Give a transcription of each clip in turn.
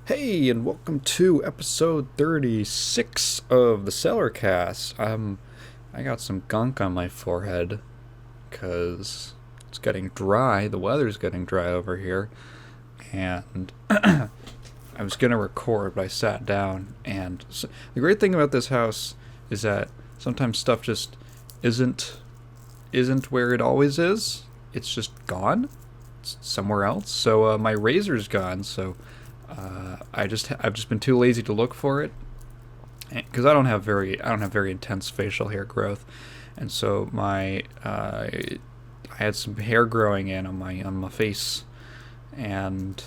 Hey, and welcome to episode 36 of the Cellarcast. I got some gunk on my forehead because it's getting dry. The weather's getting dry over here, and I was gonna record, but I sat down. And the great thing about this house is that sometimes stuff just isn't isn't where it always is. It's just gone. It's somewhere else. So my razor's gone. So I've just been too lazy to look for it because I don't have very intense facial hair growth, and so I had some hair growing in on my face, and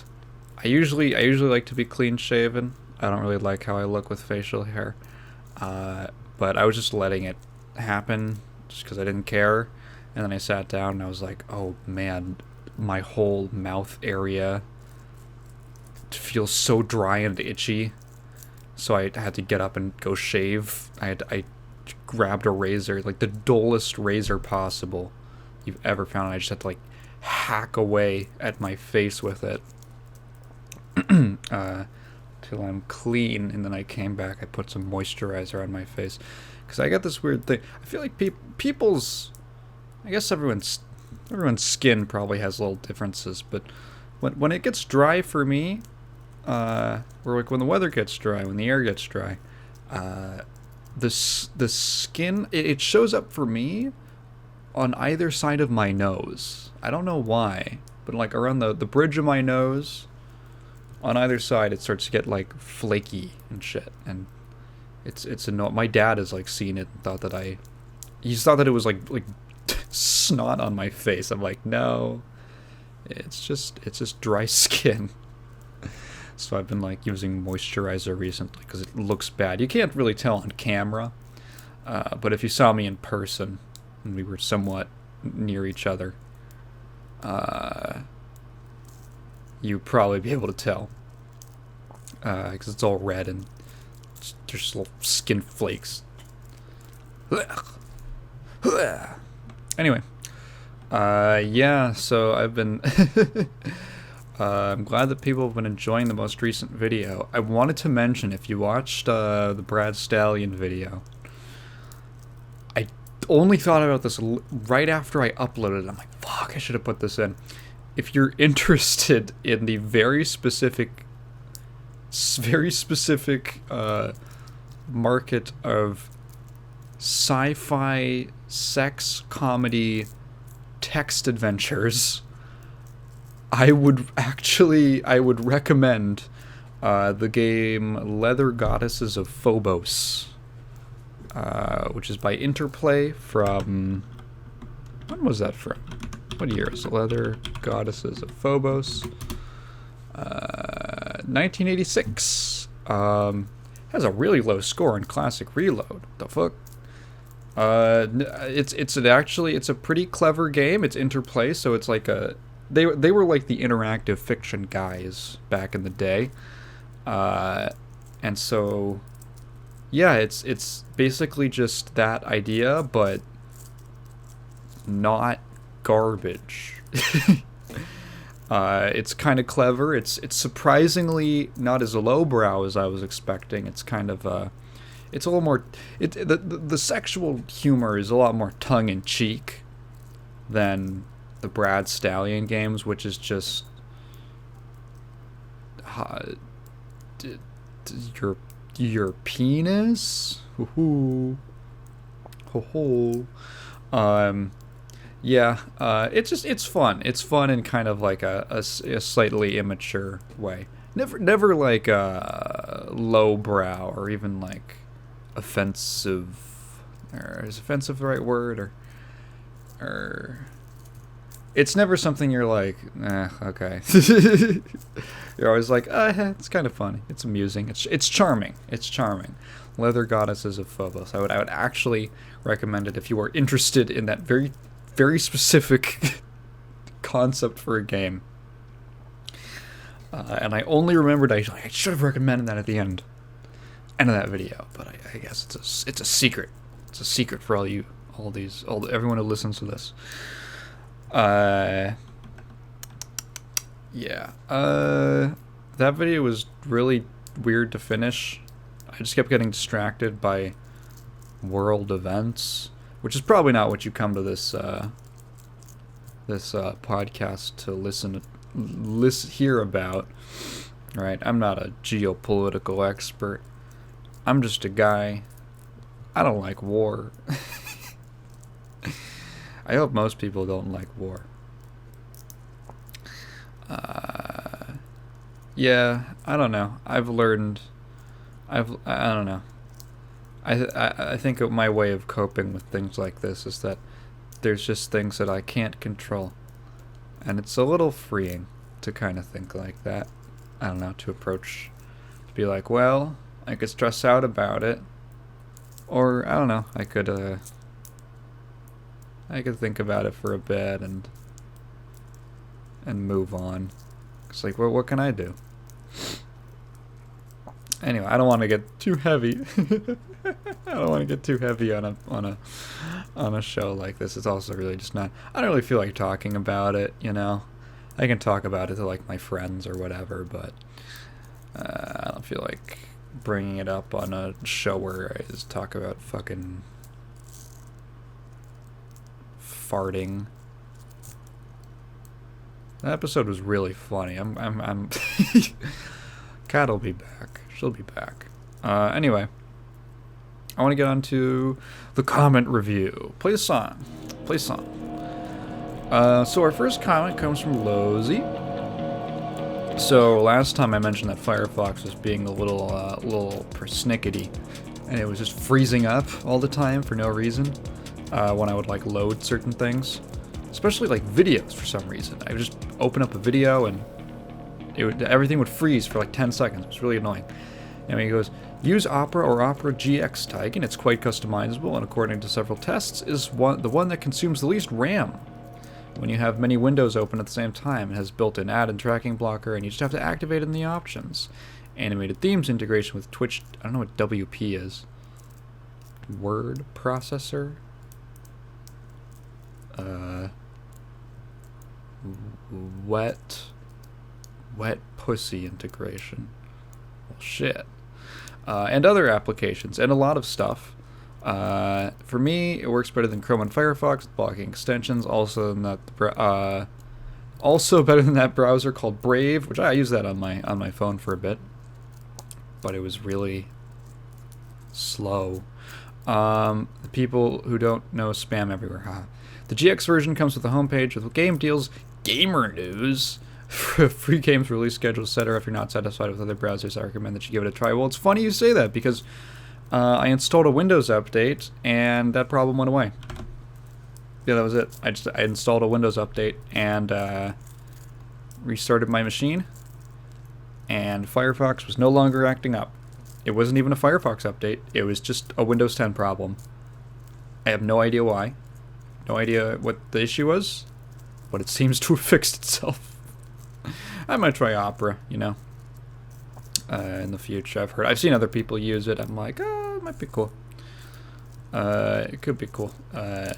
I usually like to be clean shaven. I don't really like how I look with facial hair, but I was just letting it happen just because I didn't care, and then I sat down and I was like, oh man, my whole mouth area feels so dry and itchy, so I had to get up and go shave. I grabbed a razor, like the dullest razor possible you've ever found, and I just had to like hack away at my face with it till I'm clean, and then I came back. I put some moisturizer on my face because I got this weird thing. I feel like people's, I guess everyone's skin probably has little differences, but when it gets dry for me, or like when the weather gets dry, when the air gets dry, the skin, it shows up for me on either side of my nose. I don't know why, but like around the bridge of my nose, on either side, it starts to get like flaky and shit, and it's annoying. My dad has like seen it and he's thought that it was like snot on my face. I'm like, no, it's just dry skin. So I've been like using moisturizer recently because it looks bad. You can't really tell on camera, but if you saw me in person and we were somewhat near each other, you'd probably be able to tell because it's all red and there's little skin flakes. Anyway, yeah. So I've been. I'm glad that people have been enjoying the most recent video. I wanted to mention, if you watched the Brad Stallion video, I only thought about this right after I uploaded it. I'm like, fuck, I should have put this in. If you're interested in the very specific market of sci-fi sex comedy text adventures, I would recommend the game Leather Goddesses of Phobos, which is by Interplay from... When was that from? What year is it? Leather Goddesses of Phobos. 1986. Has a really low score in Classic Reload. The fuck? It's a pretty clever game. It's Interplay, so it's like a... They were like the interactive fiction guys back in the day, and so yeah, it's basically just that idea, but not garbage. It's kind of clever. It's surprisingly not as lowbrow as I was expecting. It's kind of it's a little more. The sexual humor is a lot more tongue in cheek than the Brad Stallion games, which is just your penis. Yeah. It's fun. It's fun in kind of like a slightly immature way. Never like lowbrow or even like offensive. Or is offensive the right word? Or it's never something you're like, okay. You're always like, it's kind of funny. It's amusing. It's charming. It's charming. Leather Goddesses of Phobos. I would actually recommend it if you are interested in that very, very specific concept for a game. And I only remembered I should have recommended that at the end of that video, but I guess it's a secret. It's a secret for everyone who listens to this. Yeah. that video was really weird to finish. I just kept getting distracted by world events, which is probably not what you come to this podcast to listen hear about. Right? I'm not a geopolitical expert. I'm just a guy. I don't like war. I hope most people don't like war. Yeah, I don't know. I've learned. I don't know. I think my way of coping with things like this is that there's just things that I can't control, and it's a little freeing to kind of think like that. I don't know, to be like, well, I could stress out about it, or I don't know, I could think about it for a bit and move on. It's like, well, what can I do? Anyway, I don't want to get too heavy. I don't want to get too heavy on a show like this. It's also really just not. I don't really feel like talking about it. You know, I can talk about it to like my friends or whatever, but I don't feel like bringing it up on a show where I just talk about fucking farting. That episode was really funny. I'm Kat will be back. She'll be back. Anyway, I want to get on to the comment review. Play a song. So our first comment comes from Lozy. So last time I mentioned that Firefox was being a little persnickety, and it was just freezing up all the time for no reason when I would like load certain things, especially like videos for some reason. I would just open up a video and everything would freeze for like 10 seconds. It was really annoying. And he goes, use Opera or Opera GX Tyke, and it's quite customizable, and according to several tests, is the one that consumes the least RAM. When you have many windows open at the same time, it has built-in add and tracking blocker, and you just have to activate it in the options. Animated themes integration with Twitch. I don't know what WP is. Word processor. Wet pussy integration. Well, shit. And other applications, and a lot of stuff. For me, it works better than Chrome and Firefox with blocking extensions. Also better than that browser called Brave, which I use that on my phone for a bit, but it was really slow. The people who don't know, spam everywhere. Huh? The GX version comes with a homepage with game deals, gamer news, free games release schedule, etc. If you're not satisfied with other browsers, I recommend that you give it a try. Well, it's funny you say that, because I installed a Windows update and that problem went away. Yeah, that was it. I installed a Windows update and restarted my machine, and Firefox was no longer acting up. It wasn't even a Firefox update. It was just a Windows 10 problem. I have no idea why. No idea what the issue was, but it seems to have fixed itself. I might try Opera, you know, in the future. I've seen other people use it. I'm like, oh, it might be cool. It could be cool. I'm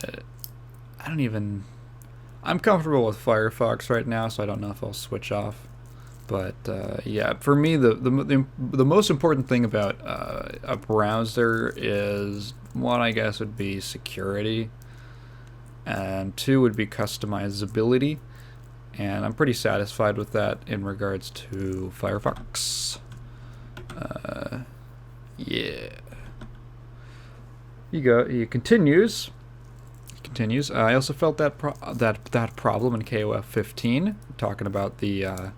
comfortable with Firefox right now, so I don't know if I'll switch off. But yeah, for me, the most important thing about a browser is, one, I guess, would be security, and two would be customizability. And I'm pretty satisfied with that in regards to Firefox. Yeah. He continues. I also felt that problem in KOF 15, talking about the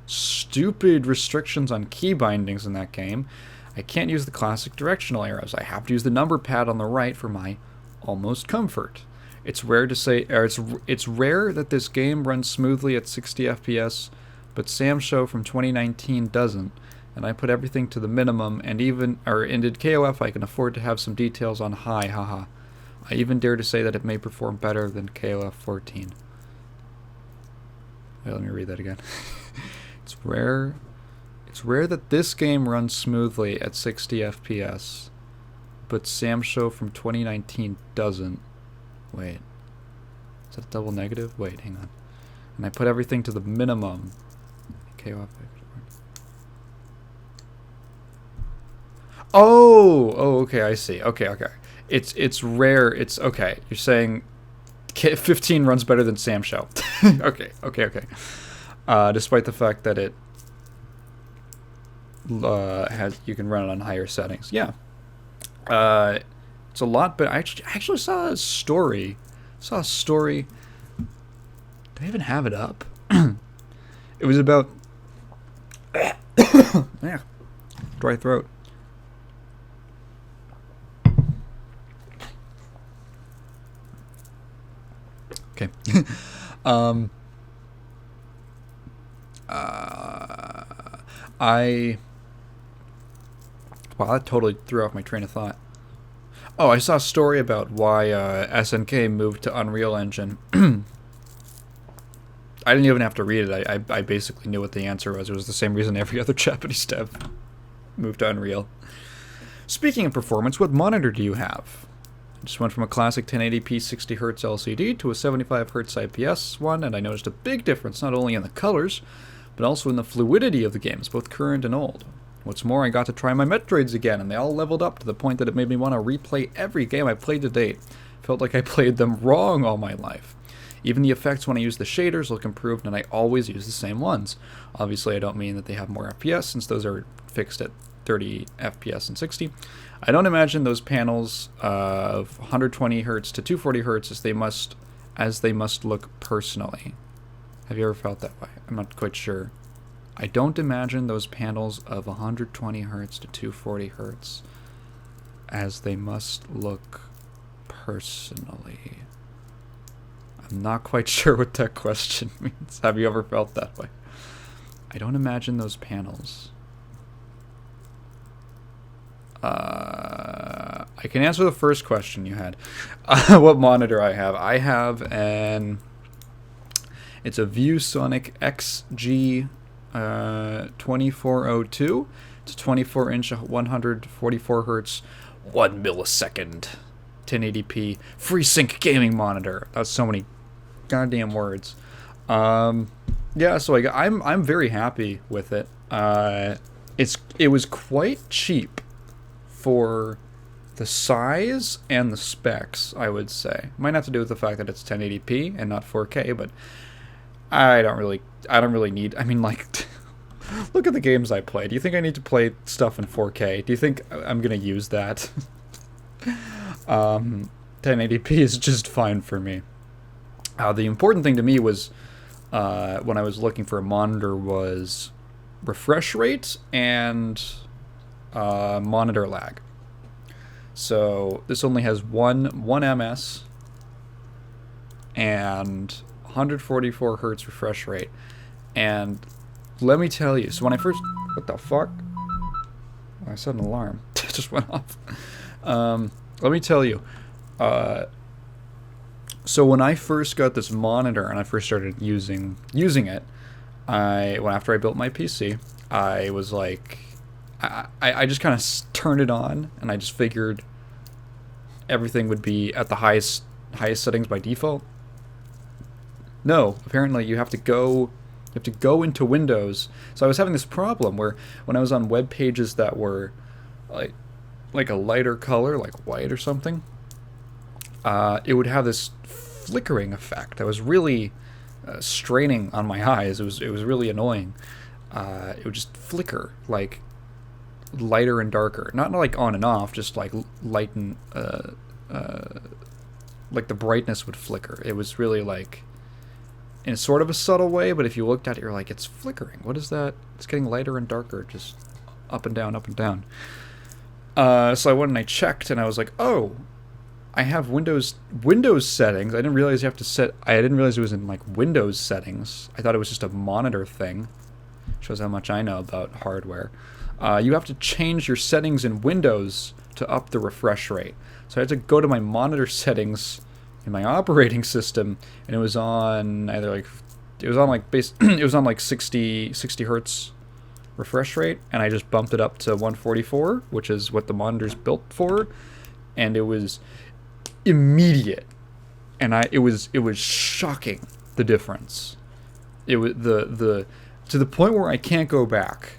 stupid restrictions on key bindings in that game. I can't use the classic directional arrows. I have to use the number pad on the right for my almost comfort. It's rare that this game runs smoothly at 60 FPS, but Sam's show from 2019 doesn't, and I put everything to the minimum, and in KOF I can afford to have some details on high, haha. I even dare to say that it may perform better than KOF 14. Wait, let me read that again. It's rare that this game runs smoothly at 60 FPS, but Sam's show from 2019 doesn't. Wait, is that a double negative? Wait, hang on. And I put everything to the minimum. 4K off. Oh, okay, I see. Okay. It's rare. It's okay. You're saying 15 runs better than Sam Show. Okay. Despite the fact that it you can run it on higher settings. Yeah. It's a lot, but I actually saw a story. Do I even have it up? It was about yeah, dry throat. Okay. Wow, that totally threw off my train of thought. Oh, I saw a story about why SNK moved to Unreal Engine. I didn't even have to read it. I basically knew what the answer was. It was the same reason every other Japanese dev moved to Unreal. Speaking of performance, what monitor do you have? I just went from a classic 1080p 60Hz LCD to a 75Hz IPS one, and I noticed a big difference not only in the colors, but also in the fluidity of the games, both current and old. What's more, I got to try my Metroids again, and they all leveled up to the point that it made me want to replay every game I played to date. Felt like I played them wrong all my life. Even the effects when I use the shaders look improved, and I always use the same ones. Obviously, I don't mean that they have more FPS, since those are fixed at 30 FPS and 60. I don't imagine those panels of 120 Hz to 240 Hz as they must look personally. Have you ever felt that way? I'm not quite sure. I don't imagine those panels of 120 Hz to 240 Hz as they must look personally. I'm not quite sure what that question means. Have you ever felt that way? I don't imagine those panels. I can answer the first question you had. What monitor I have? I have it's a ViewSonic XG 2402. It's a 24-inch, 144 Hz, 1 millisecond, 1080p FreeSync gaming monitor. That's so many goddamn words. Yeah, so I'm very happy with it. It was quite cheap for the size and the specs, I would say. Might have to do with the fact that it's 1080p and not 4K, but I don't really need, I mean, like, look at the games I play. Do you think I need to play stuff in 4K? Do you think I'm gonna use that? 1080p is just fine for me. The important thing to me was, when I was looking for a monitor, was refresh rate and monitor lag. So this only has one ms and 144 Hz refresh rate. And let me tell you, so when I first, what the fuck? I set an alarm. It just went off. Let me tell you, so when I first got this monitor and I first started using it, after I built my PC, I was like, I just kind of turned it on, and I just figured everything would be at the highest settings by default. No, apparently you have to go into Windows. So I was having this problem where when I was on web pages that were like a lighter color, like white or something, it would have this flickering effect. I was really straining on my eyes. It was really annoying. It would just flicker, like lighter and darker, not like on and off, just like light and like the brightness would flicker. It was really like in sort of a subtle way, but if you looked at it, you're like, it's flickering. What is that? It's getting lighter and darker, just up and down, up and down. So I went and I checked, and I was like, oh, I have Windows settings. I didn't realize it was in like Windows settings. I thought it was just a monitor thing. Shows how much I know about hardware. You have to change your settings in Windows to up the refresh rate. So I had to go to my monitor settings in my operating system, and it was on like 60 Hertz refresh rate, and I just bumped it up to 144, which is what the monitor's built for, and it was immediate, and it was shocking, the difference. It was the to the point where I can't go back.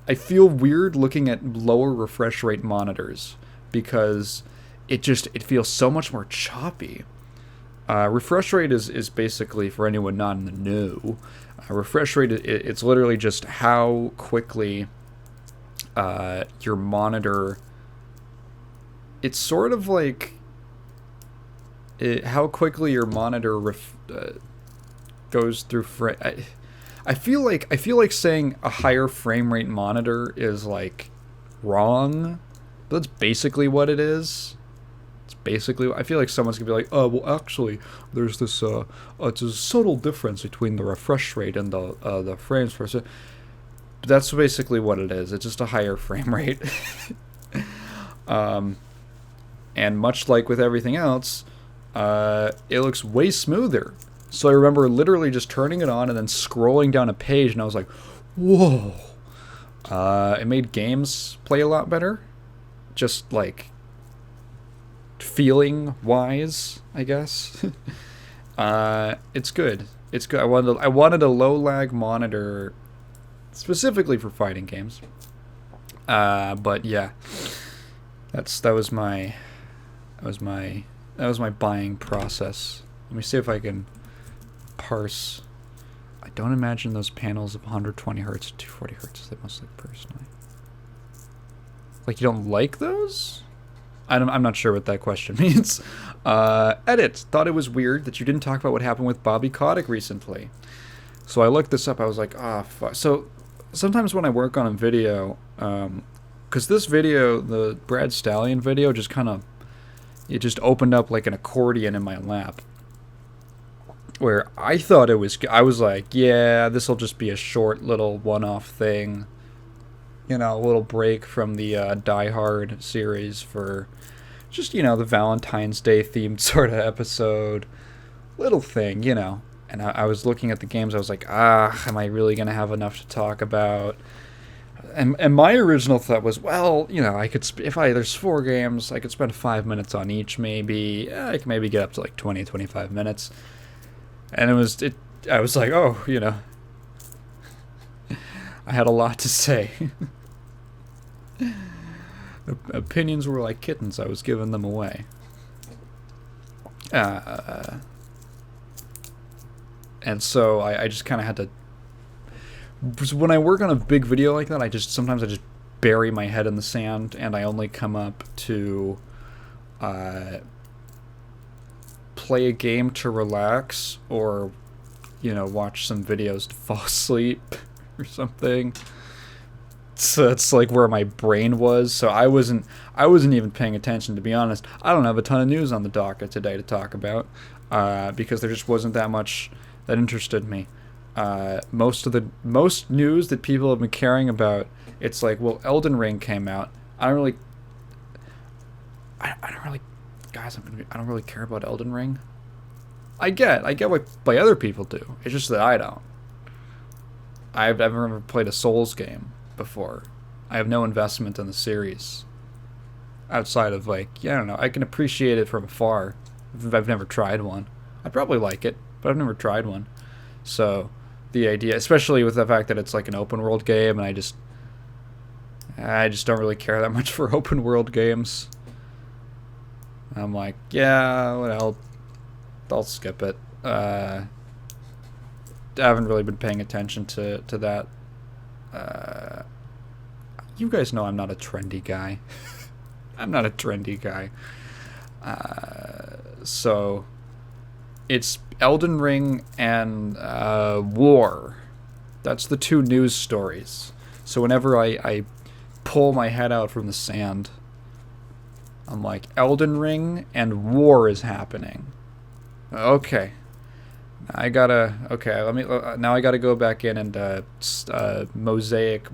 I feel weird looking at lower refresh rate monitors because it feels so much more choppy. Refresh rate is basically, for anyone not in the know, refresh rate, it's literally just how quickly your monitor, it's sort of like how quickly your monitor goes through I feel like saying a higher frame rate monitor is like wrong, but that's basically what it is. It's basically, I feel like someone's gonna be like, oh, well, actually, there's this it's a subtle difference between the refresh rate and the frames per second. But that's basically what it is. It's just a higher frame rate. And much like with everything else, it looks way smoother. So I remember literally just turning it on and then scrolling down a page, and I was like, whoa. It made games play a lot better. Just like feeling wise, I guess. It's good. It's good. I wanted a low lag monitor specifically for fighting games. But yeah. That was my buying process. Let me see if I can parse. I don't imagine those panels of 120 hertz to 240 hertz. They must look personally. Like, you don't like those? I'm not sure what that question means. Edit. Thought it was weird that you didn't talk about what happened with Bobby Kotick recently. So I looked this up. I was like, ah, fuck. So sometimes when I work on a video, because this video, the Brad Stallion video, just kind of, it just opened up like an accordion in my lap. Where I thought it was, I was like, yeah, this will just be a short little one-off thing. You know, a little break from the Die Hard series for just, you know, the Valentine's Day themed sort of episode. Little thing, you know. And I was looking at the games, I was like, am I really going to have enough to talk about? And my original thought was, well, you know, I could, there's 4 games, I could spend 5 minutes on each maybe. I could maybe get up to like 20, 25 minutes. And I was like, oh, you know, I had a lot to say. Opinions were like kittens. I was giving them away. And so I just kind of had to. When I work on a big video like that, sometimes I just bury my head in the sand, and I only come up to play a game to relax, or, you know, watch some videos to fall asleep or something. So that's like where my brain was. So I wasn't even paying attention, to be honest. I don't have a ton of news on the docket today to talk about, because there just wasn't that much that interested me. Most news that people have been caring about, it's like, well, Elden Ring came out. I don't really, guys, I don't really care about Elden Ring. I get why other people do. It's just that I don't. I've never played a Souls game before. I have no investment in the series. Outside of, like, yeah, I don't know, I can appreciate it from afar. I've never tried one. I'd probably like it, but I've never tried one. So, the idea, especially with the fact that it's like an open world game, and I just don't really care that much for open world games. I'm like, yeah, well, I'll skip it. I haven't really been paying attention to that. You guys know I'm not a trendy guy. I'm not a trendy guy. So it's Elden Ring and War. That's the 2 news stories. So whenever I pull my head out from the sand, I'm like, Elden Ring and War is happening. Okay. Now I gotta go back in and mosaic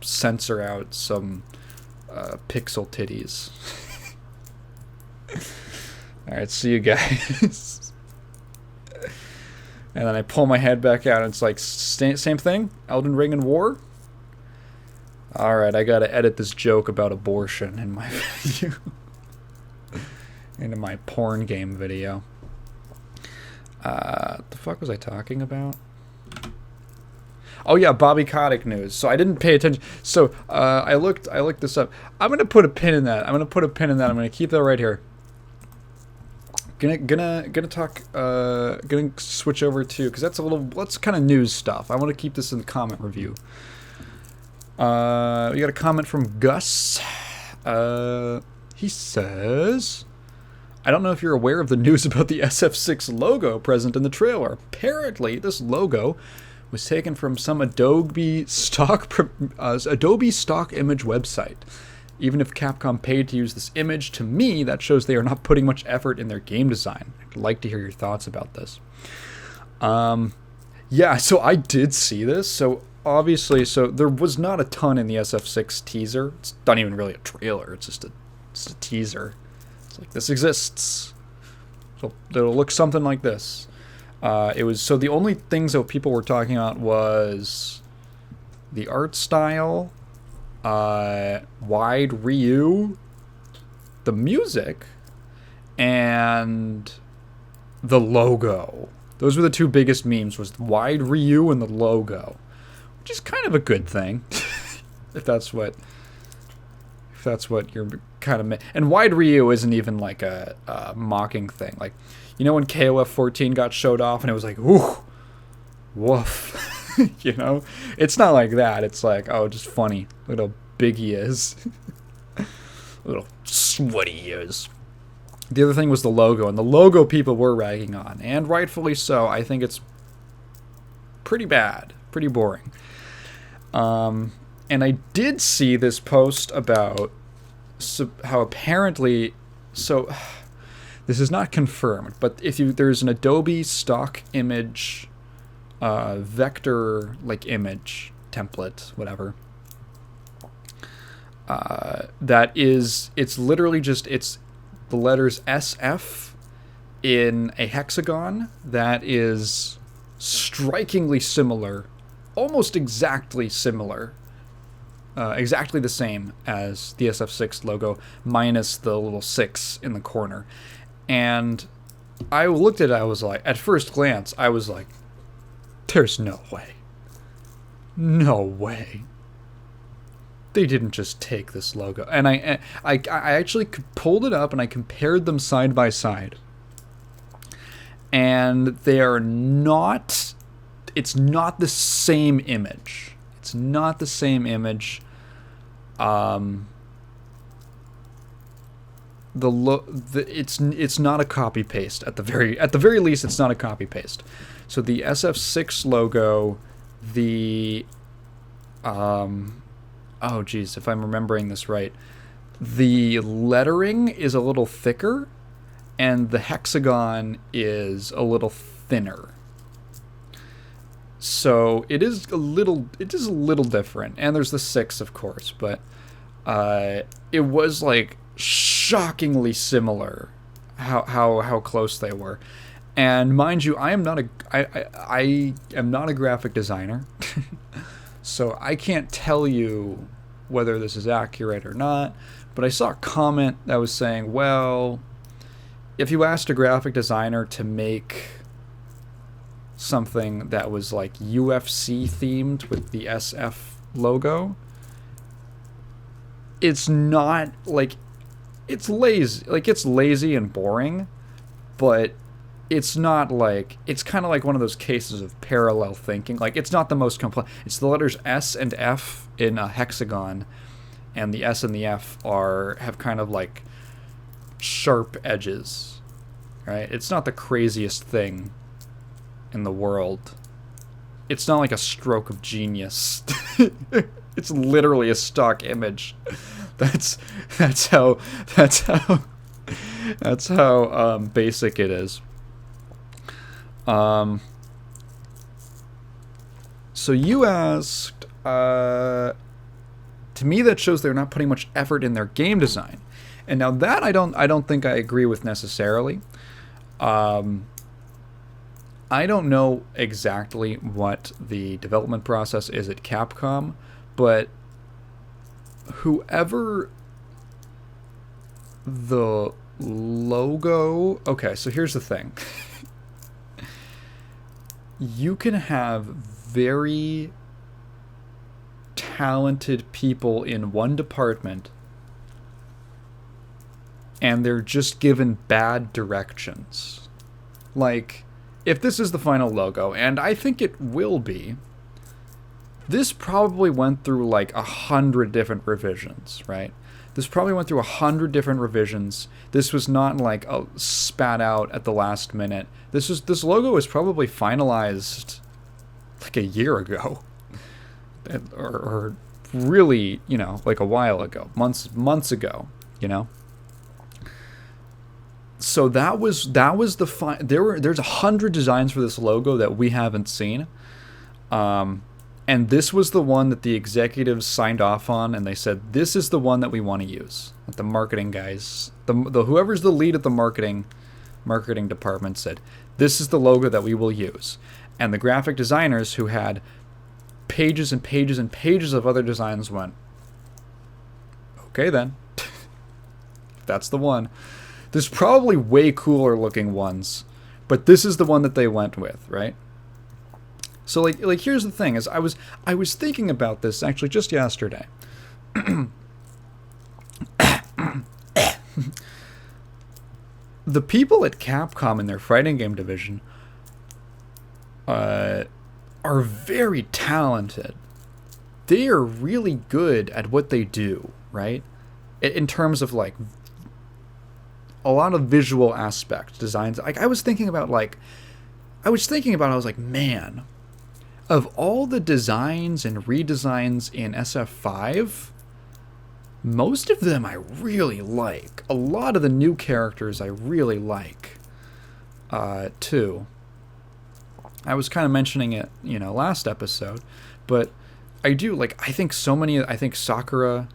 censor out some pixel titties. Alright, see you guys. And then I pull my head back out and it's like, same thing? Elden Ring and War? Alright, I gotta edit this joke about abortion in my video. Into my porn game video. The fuck was I talking about? Oh yeah, Bobby Kotick news. So I didn't pay attention. So I looked this up. I'm gonna put a pin in that. I'm gonna keep that right here. Gonna talk. Gonna switch over to, because that's kind of news stuff. I want to keep this in the comment review. We got a comment from Gus. He says, I don't know if you're aware of the news about the SF6 logo present in the trailer. Apparently, this logo was taken from some Adobe stock image website. Even if Capcom paid to use this image, to me, that shows they are not putting much effort in their game design. I'd like to hear your thoughts about this. Yeah, so I did see this. So obviously, there was not a ton in the SF6 teaser. It's not even really a trailer. It's just a teaser. It's like, this exists. So it'll look something like this. So the only things that people were talking about was the art style, wide Ryu, the music, and the logo. Those were the two biggest memes, was wide Ryu and the logo, which is kind of a good thing. if that's what you're kind of... And wide Ryu isn't even like a mocking thing. Like, you know when KOF 14 got showed off and it was like, ooh, woof. You know? It's not like that. It's like, oh, just funny. Look how big he is. Little sweaty he is. The other thing was the logo, and the logo people were ragging on, and rightfully so. I think it's pretty bad, pretty boring. And I did see this post about how apparently, so this is not confirmed, but there's an Adobe stock image, vector like image template, whatever. It's literally just the letters SF in a hexagon that is strikingly similar, almost exactly similar, exactly the same as the SF6 logo, minus the little 6 in the corner. And I looked at it, I was like, at first glance, I was like, there's no way. No way. They didn't just take this logo. And I actually pulled it up and I compared them side by side. And they are not... It's not the same image. It's not the same image. It's not a copy paste at the very least. It's not a copy paste. So the SF6 logo, oh geez, if I'm remembering this right, the lettering is a little thicker, and the hexagon is a little thinner. So it is a little different, and there's the 6, of course, but it was like shockingly similar how close they were. And mind you, I am not a graphic designer, so I can't tell you whether this is accurate or not. But I saw a comment that was saying, well, if you asked a graphic designer to make something that was like UFC themed with the SF logo, it's not like, it's lazy. Like, it's lazy and boring, but it's not like, it's kind of like one of those cases of parallel thinking. Like, it's not the most complex. It's the letters S and F in a hexagon, and the S and the F have kind of like sharp edges, right? It's not the craziest thing in the world. It's not like a stroke of genius. It's literally a stock image. That's how basic it is. So you asked, to me that shows they're not putting much effort in their game design. And now that I don't think I agree with necessarily. I don't know exactly what the development process is at Capcom, but whoever the logo... Okay, so here's the thing. You can have very talented people in one department, and they're just given bad directions. Like, if this is the final logo, and I think it will be, this probably went through like 100 different revisions, right? This probably went through 100 different revisions. This was not like spat out at the last minute. This logo was probably finalized like a year ago, or really, you know, like a while ago, months ago, you know. So that was the there's 100 designs for this logo that we haven't seen, and this was the one that the executives signed off on, and they said this is the one that we want to use. The marketing guys, the whoever's the lead at the marketing department said this is the logo that we will use, and the graphic designers who had pages and pages and pages of other designs went, okay then, that's the one. There's probably way cooler looking ones, but this is the one that they went with, right? So like here's the thing: is I was thinking about this actually just yesterday. The people at Capcom in their fighting game division are very talented. They are really good at what they do, right? In terms of like a lot of visual aspect designs. Like I was thinking about, I was like, man, of all the designs and redesigns in SF5, most of them I really like. A lot of the new characters I really like, too. I was kind of mentioning it, you know, last episode, but I do, like, I think Sakura,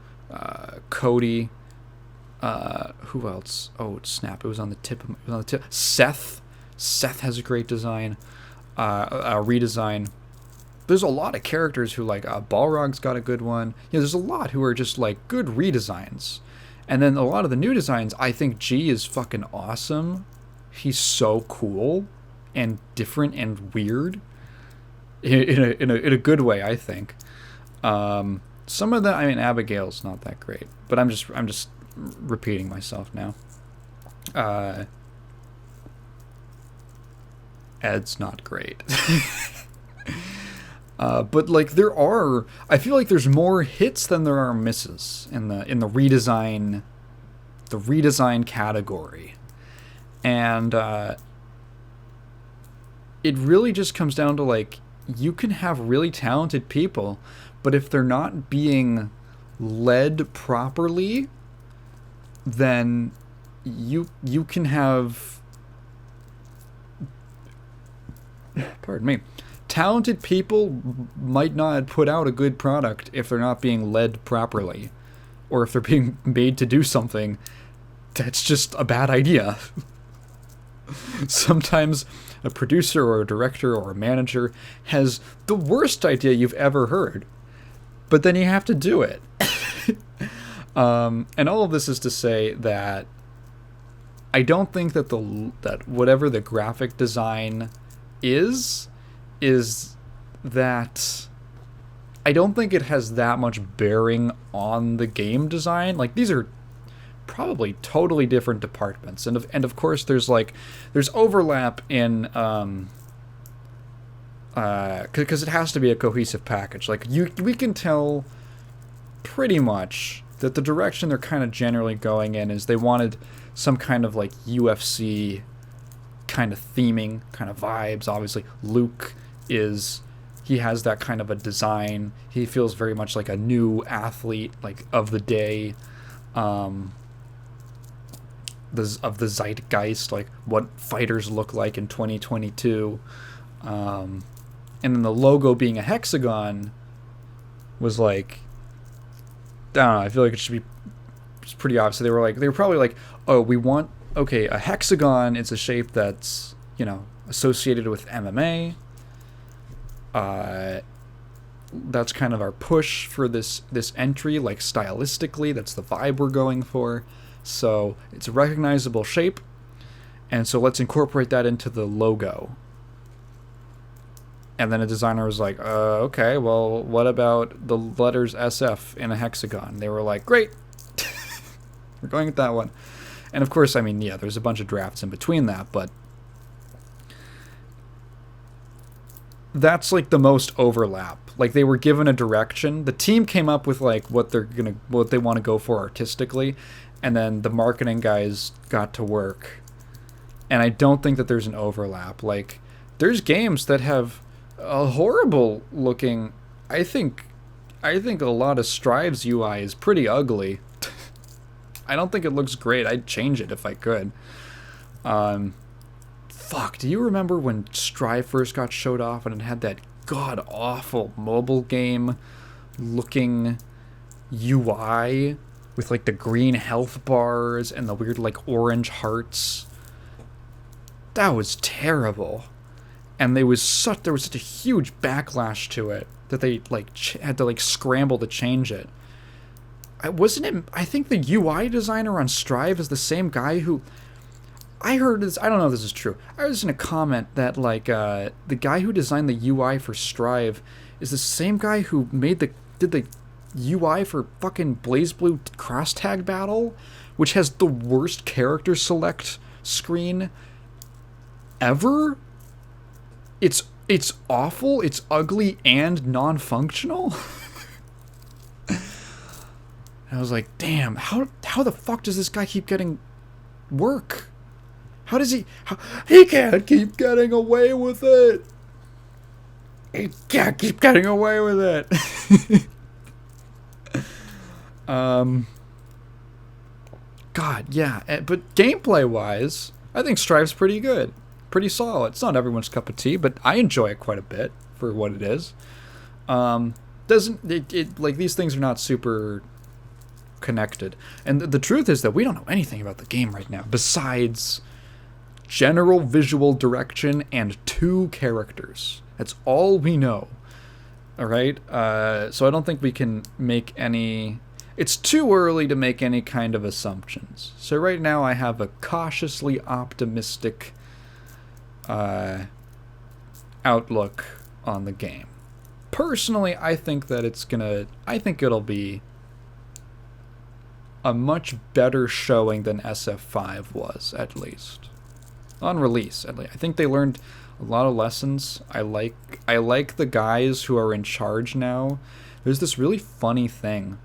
Cody, who else? Oh, snap! It was on the tip. Seth has a great design, redesign. There's a lot of characters who like Balrog's got a good one. You know, there's a lot who are just like good redesigns, and then a lot of the new designs. I think G is fucking awesome. He's so cool and different and weird in a good way, I think. Some of the, I mean, Abigail's not that great, but I'm just repeating myself now. Ed's not great. But like I feel like there's more hits than there are misses in the redesign category. And it really just comes down to, like, you can have really talented people, but if they're not being led properly, then you can have, pardon me, talented people might not put out a good product if they're not being led properly, or if they're being made to do something that's just a bad idea. Sometimes a producer or a director or a manager has the worst idea you've ever heard, but then you have to do it. And all of this is to say that I don't think that that whatever the graphic design is that I don't think it has that much bearing on the game design. Like, these are probably totally different departments, and of course there's overlap in because it has to be a cohesive package. Like, we can tell pretty much that the direction they're kind of generally going in is they wanted some kind of like UFC kind of theming, kind of vibes. Obviously Luke he has that kind of a design. He feels very much like a new athlete, like of the day, of the zeitgeist, like what fighters look like in 2022. And then the logo being a hexagon was like, I don't know, I feel like it's pretty obvious. So they were probably like, oh, we want, okay, a hexagon is a shape that's, you know, associated with MMA. That's kind of our push for this entry, like stylistically, that's the vibe we're going for. So it's a recognizable shape, and so let's incorporate that into the logo. And then a designer was like, okay, well, what about the letters SF in a hexagon? They were like, great, we're going with that one. And of course, I mean, yeah, there's a bunch of drafts in between that, but that's like the most overlap. Like, they were given a direction. The team came up with like what they want to go for artistically, and then the marketing guys got to work. And I don't think that there's an overlap. Like, there's games that have a horrible looking. I think a lot of Strive's UI is pretty ugly. I don't think it looks great. I'd change it if I could. Fuck, do you remember when Strive first got showed off and it had that god-awful mobile game looking UI with like the green health bars and the weird like orange hearts? That was terrible. And there was such a huge backlash to it that they like had to like scramble to change it. I think the UI designer on Strive is the same guy who, I heard this, I don't know if this is true. I was in a comment that like the guy who designed the UI for Strive is the same guy who did the UI for fucking BlazBlue Cross Tag Battle, which has the worst character select screen ever. It's awful, it's ugly and non-functional. I was like, damn, how the fuck does this guy keep getting work? How does he can't keep getting away with it. He can't keep getting away with it. God, yeah, but gameplay-wise, I think Strive's pretty good. Pretty solid. It's not everyone's cup of tea, but I enjoy it quite a bit for what it is. Like, these things are not super connected. And the truth is that we don't know anything about the game right now besides general visual direction and 2 characters. That's all we know. All right? So I don't think we can make any... It's too early to make any kind of assumptions. So right now I have a cautiously optimistic outlook on the game. Personally, I think that it'll be a much better showing than SF5 was, at least. On release, at least. I think they learned a lot of lessons. I like the guys who are in charge now. There's this really funny thing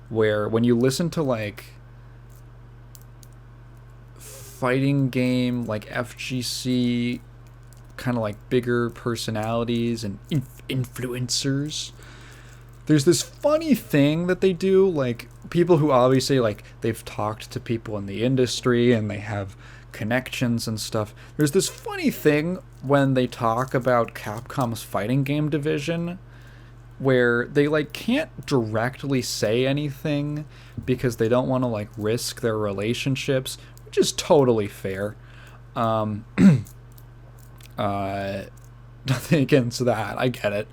where when you listen to like fighting game like FGC, kind of like bigger personalities and influencers, there's this funny thing that they do, like people who obviously like they've talked to people in the industry and they have connections and stuff. There's this funny thing when they talk about Capcom's fighting game division where they like can't directly say anything because they don't want to like risk their relationships, which is totally fair. Nothing against that. I get it.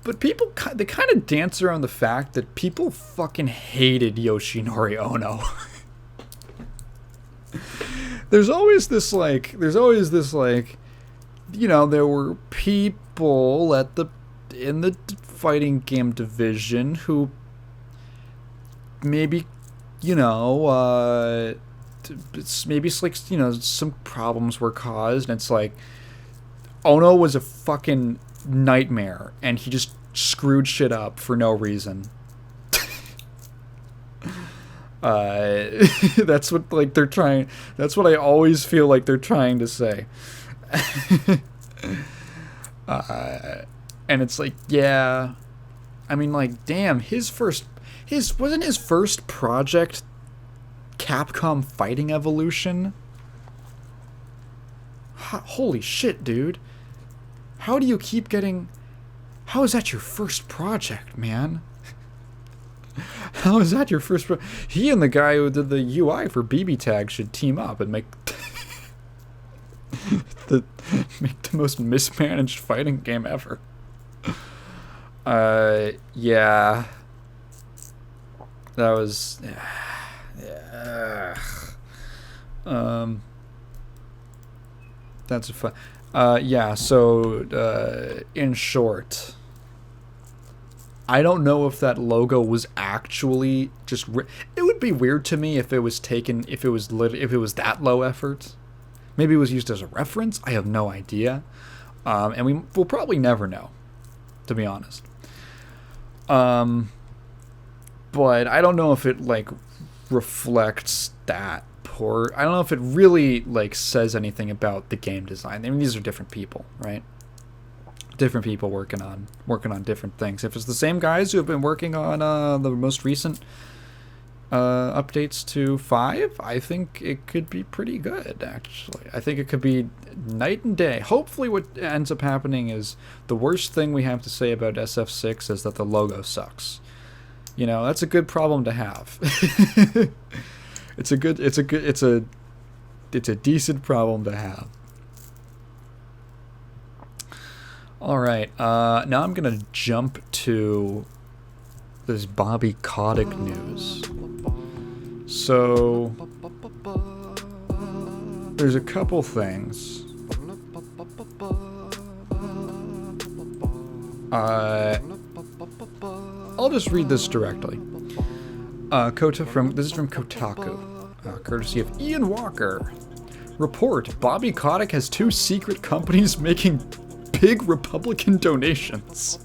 But people, they kind of dance around the fact that people fucking hated Yoshinori Ono. There's always this like, you know, there were people in the fighting game division who maybe, you know, maybe it's like, you know, some problems were caused, and it's like Ono was a fucking nightmare and he just screwed shit up for no reason. That's what like they're trying, that's what I always feel like they're trying to say. And it's like, yeah, I mean, like, damn, wasn't his first project Capcom Fighting Evolution? Holy shit, dude. How do you keep getting... How is that your first project, man? How is that your first He and the guy who did the UI for BB Tag should team up and make the most mismanaged fighting game ever. Yeah. That was... Yeah. That's a fun... Yeah, so in short, I don't know if that logo was actually just. It would be weird to me if it was taken, if it was that low effort. Maybe it was used as a reference. I have no idea, and we'll probably never know, to be honest. But I don't know if it like reflects that poor. I don't know if it really like says anything about the game design. I mean, these are different people, right? Different people working on different things. If it's the same guys who have been working on the most recent updates to 5, I think it could be pretty good, actually. I think it could be night and day. Hopefully what ends up happening is the worst thing we have to say about SF6 is that the logo sucks. You know, that's a good problem to have. It's a decent problem to have. All right, now I'm gonna jump to this Bobby Kotick news. So there's a couple things. I'll just read this directly. This is from Kotaku, courtesy of Ian Walker. Report: Bobby Kotick has 2 secret companies making big Republican donations.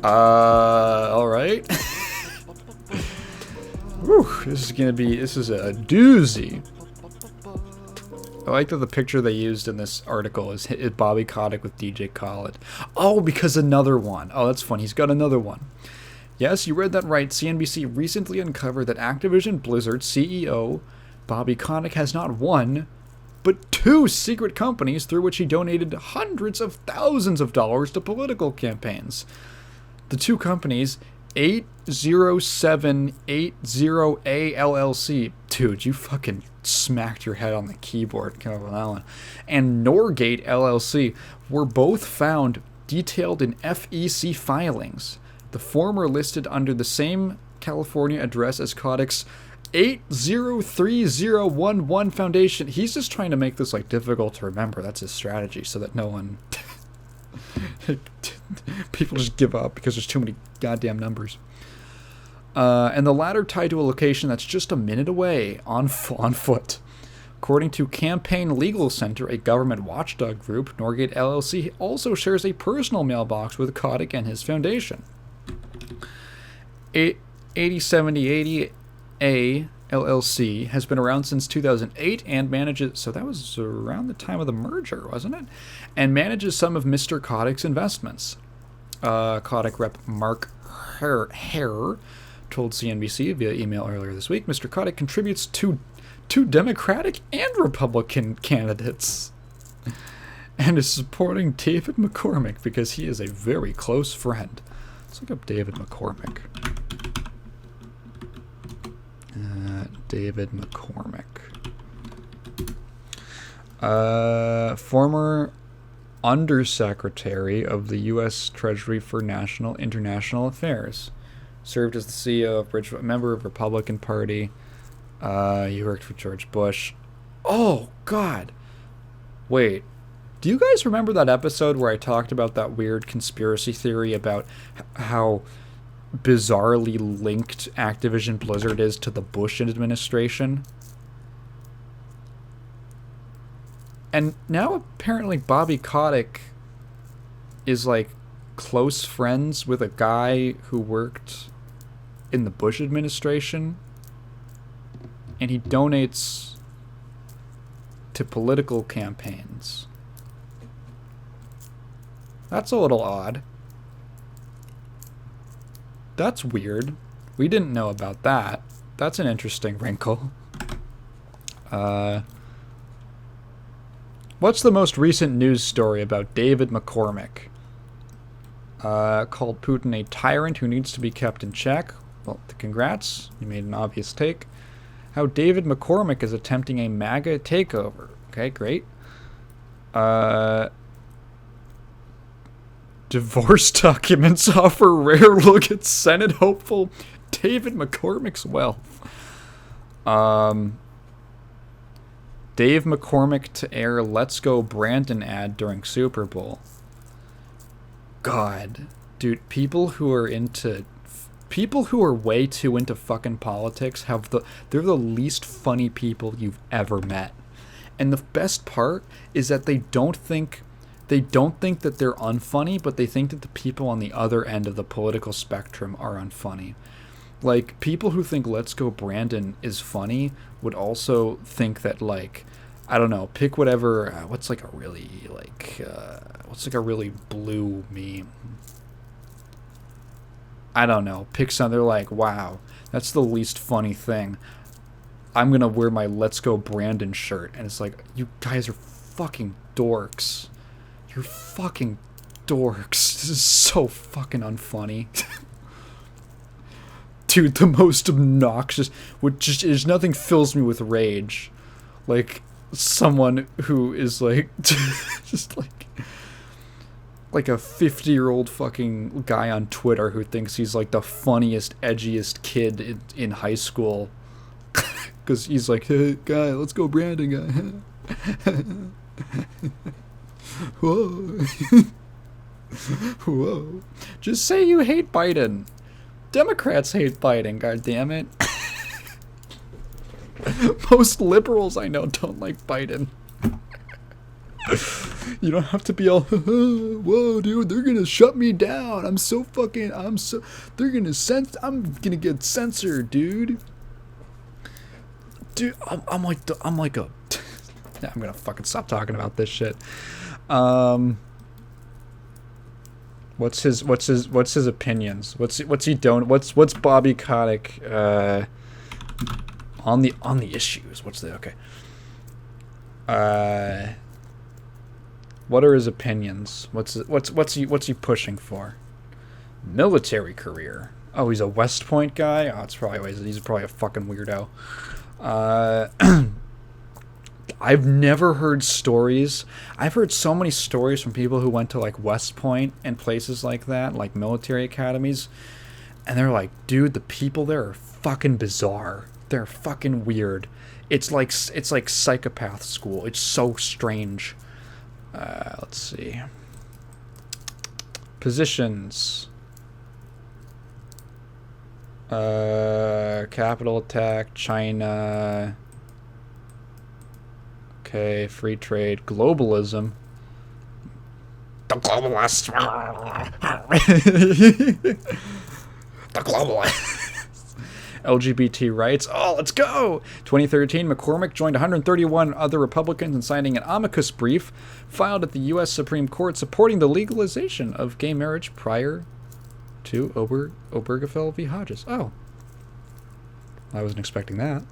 All right. Whew, this is a doozy. I like that the picture they used in this article is Bobby Kotick with DJ Khaled. Oh, because another one. Oh, that's funny. He's got another one. Yes, you read that right. CNBC recently uncovered that Activision Blizzard CEO Bobby Kotick has not one, but 2 secret companies through which he donated hundreds of thousands of dollars to political campaigns. The 2 companies, 80780A LLC. Dude, you fucking smacked your head on the keyboard coming up with that one. And Norgate LLC were both found detailed in FEC filings. The former listed under the same California address as Kotick's 803011 Foundation. He's just trying to make this like difficult to remember. That's his strategy, so that no one people just give up because there's too many goddamn numbers. And the latter tied to a location that's just a minute away on foot. According to Campaign Legal Center, a government watchdog group, Norgate LLC also shares a personal mailbox with Kotick and his foundation. 807080A LLC has been around since 2008 and manages... So that was around the time of the merger, wasn't it? And manages some of Mr. Kotick's investments. Kotick rep Mark Hare told CNBC via email earlier this week, Mr. Kotick contributes to 2 Democratic and Republican candidates and is supporting David McCormick because he is a very close friend. Let's look up David McCormick. David McCormick. Former Undersecretary of the U.S. Treasury for International Affairs. Served as the CEO of Bridgeport, member of Republican Party. He worked for George Bush. Oh, God. Wait. Do you guys remember that episode where I talked about that weird conspiracy theory about how bizarrely linked Activision Blizzard is to the Bush administration? And now apparently Bobby Kotick is like close friends with a guy who worked in the Bush administration, and he donates to political campaigns. That's a little odd. That's weird. We didn't know about that. That's an interesting wrinkle. What's the most recent news story about David McCormick? Called Putin a tyrant who needs to be kept in check. Well, congrats. You made an obvious take. How David McCormick is attempting a MAGA takeover. Okay, great. Divorce documents offer rare look at Senate hopeful David McCormick's wealth. Dave McCormick to air Let's Go Brandon ad during Super Bowl. God, dude, people who are way too into fucking politics they're the least funny people you've ever met. And the best part is that they don't think that they're unfunny, but they think that the people on the other end of the political spectrum are unfunny. Like, people who think Let's Go Brandon is funny would also think that, like, I don't know, pick whatever, what's a really blue meme? I don't know, pick something, they're like, wow, that's the least funny thing. I'm going to wear my Let's Go Brandon shirt. And it's like, you guys are fucking dorks. You're fucking dorks. This is so fucking unfunny. Dude, the most obnoxious, there's nothing fills me with rage. Like, someone who is like, just like a 50-year-old fucking guy on Twitter who thinks he's like the funniest, edgiest kid in high school. Because he's like, hey, guy, let's go Brandon, guy. Whoa. Whoa. Just say you hate Biden. Democrats hate Biden, goddammit. Most liberals I know don't like Biden. You don't have to be all, whoa, dude, they're gonna shut me down. I'm gonna get censored, dude. Dude, I'm like a, I'm gonna fucking stop talking about this shit. What's his opinions? What's he doing? What's Bobby Kotick on the issues? Okay. What are his opinions? What's he pushing for? Military career. Oh, he's a West Point guy. Oh, he's probably a fucking weirdo. I've never heard stories. I've heard so many stories from people who went to like West Point and places like that, like military academies, and they're like, dude, the people there are fucking bizarre. They're fucking weird. It's like psychopath school. It's so strange. Let's see. Positions. Capital attack, China. Okay, free trade, globalism. The globalists. The globalists. LGBT rights. Oh, let's go! 2013, McCormick joined 131 other Republicans in signing an amicus brief filed at the U.S. Supreme Court supporting the legalization of gay marriage prior to Obergefell v. Hodges. Oh. I wasn't expecting that.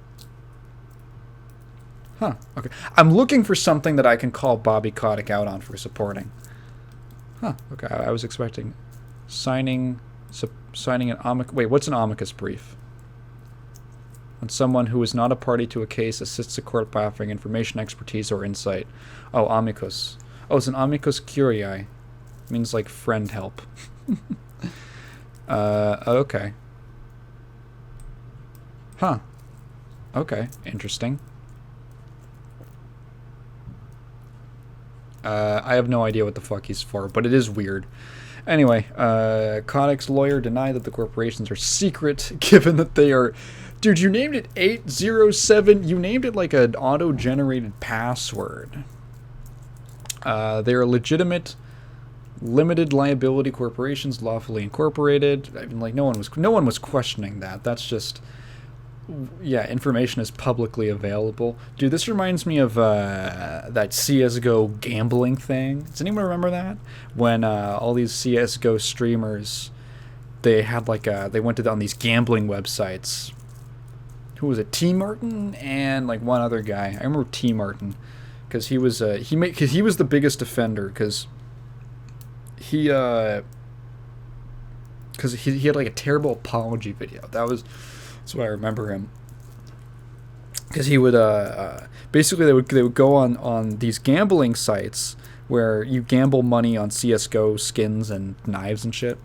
Huh, okay. I'm looking for something that I can call Bobby Kotick out on for supporting. Huh, okay. I was expecting signing an amicus... Wait, what's an amicus brief? When someone who is not a party to a case assists a court by offering information, expertise, or insight. Oh, amicus. Oh, it's an amicus curiae. It means, like, friend help. Okay. Huh. Okay, interesting. I have no idea what the fuck he's for, but it is weird. Anyway, Kotick's lawyer denied that the corporations are secret, given that they are... Dude, you named it 807. You named it like an auto-generated password. They are legitimate, limited liability corporations, lawfully incorporated. I mean, like, no one was questioning that. That's just... Yeah, information is publicly available. Dude, this reminds me of that CSGO gambling thing. Does anyone remember that? When all these CSGO streamers, they had they went on these gambling websites. Who was it? T. Martin and like one other guy. I remember T. Martin because he was the biggest offender because he had like a terrible apology video. That's why I remember him. Because he would basically they would go on these gambling sites where you gamble money on CS:GO skins and knives and shit,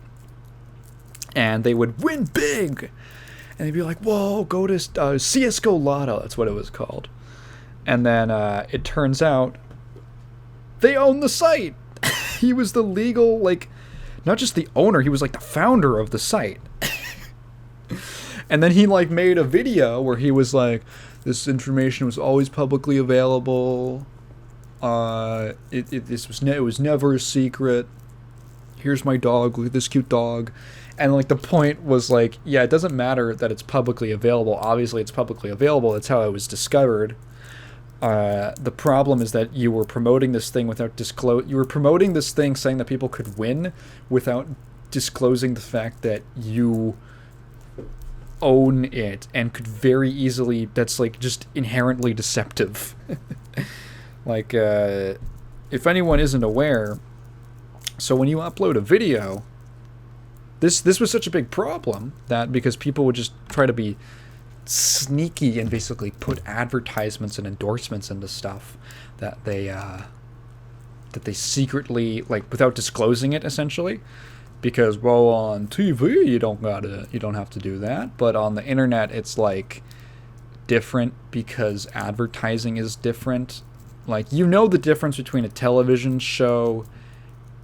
and they would win big, and they'd be like, "Whoa, go to CS:GO Lotto." That's what it was called. And then it turns out they own the site. He was the legal, like, not just the owner, he was like the founder of the site. And then he like made a video where he was like, this information was always publicly available. It was never a secret. Here's my dog. Look at this cute dog. And like the point was like, yeah, it doesn't matter that it's publicly available. Obviously, it's publicly available. That's how it was discovered. The problem is that you were promoting this thing without You were promoting this thing saying that people could win without disclosing the fact that you own it and could very easily. That's like just inherently deceptive. Like, if anyone isn't aware, so when you upload a video, this was such a big problem that because people would just try to be sneaky and basically put advertisements and endorsements into stuff that they secretly, like, without disclosing it, essentially, because, well, on TV you don't have to do that, but on the internet it's like different because advertising is different. Like, you know the difference between a television show.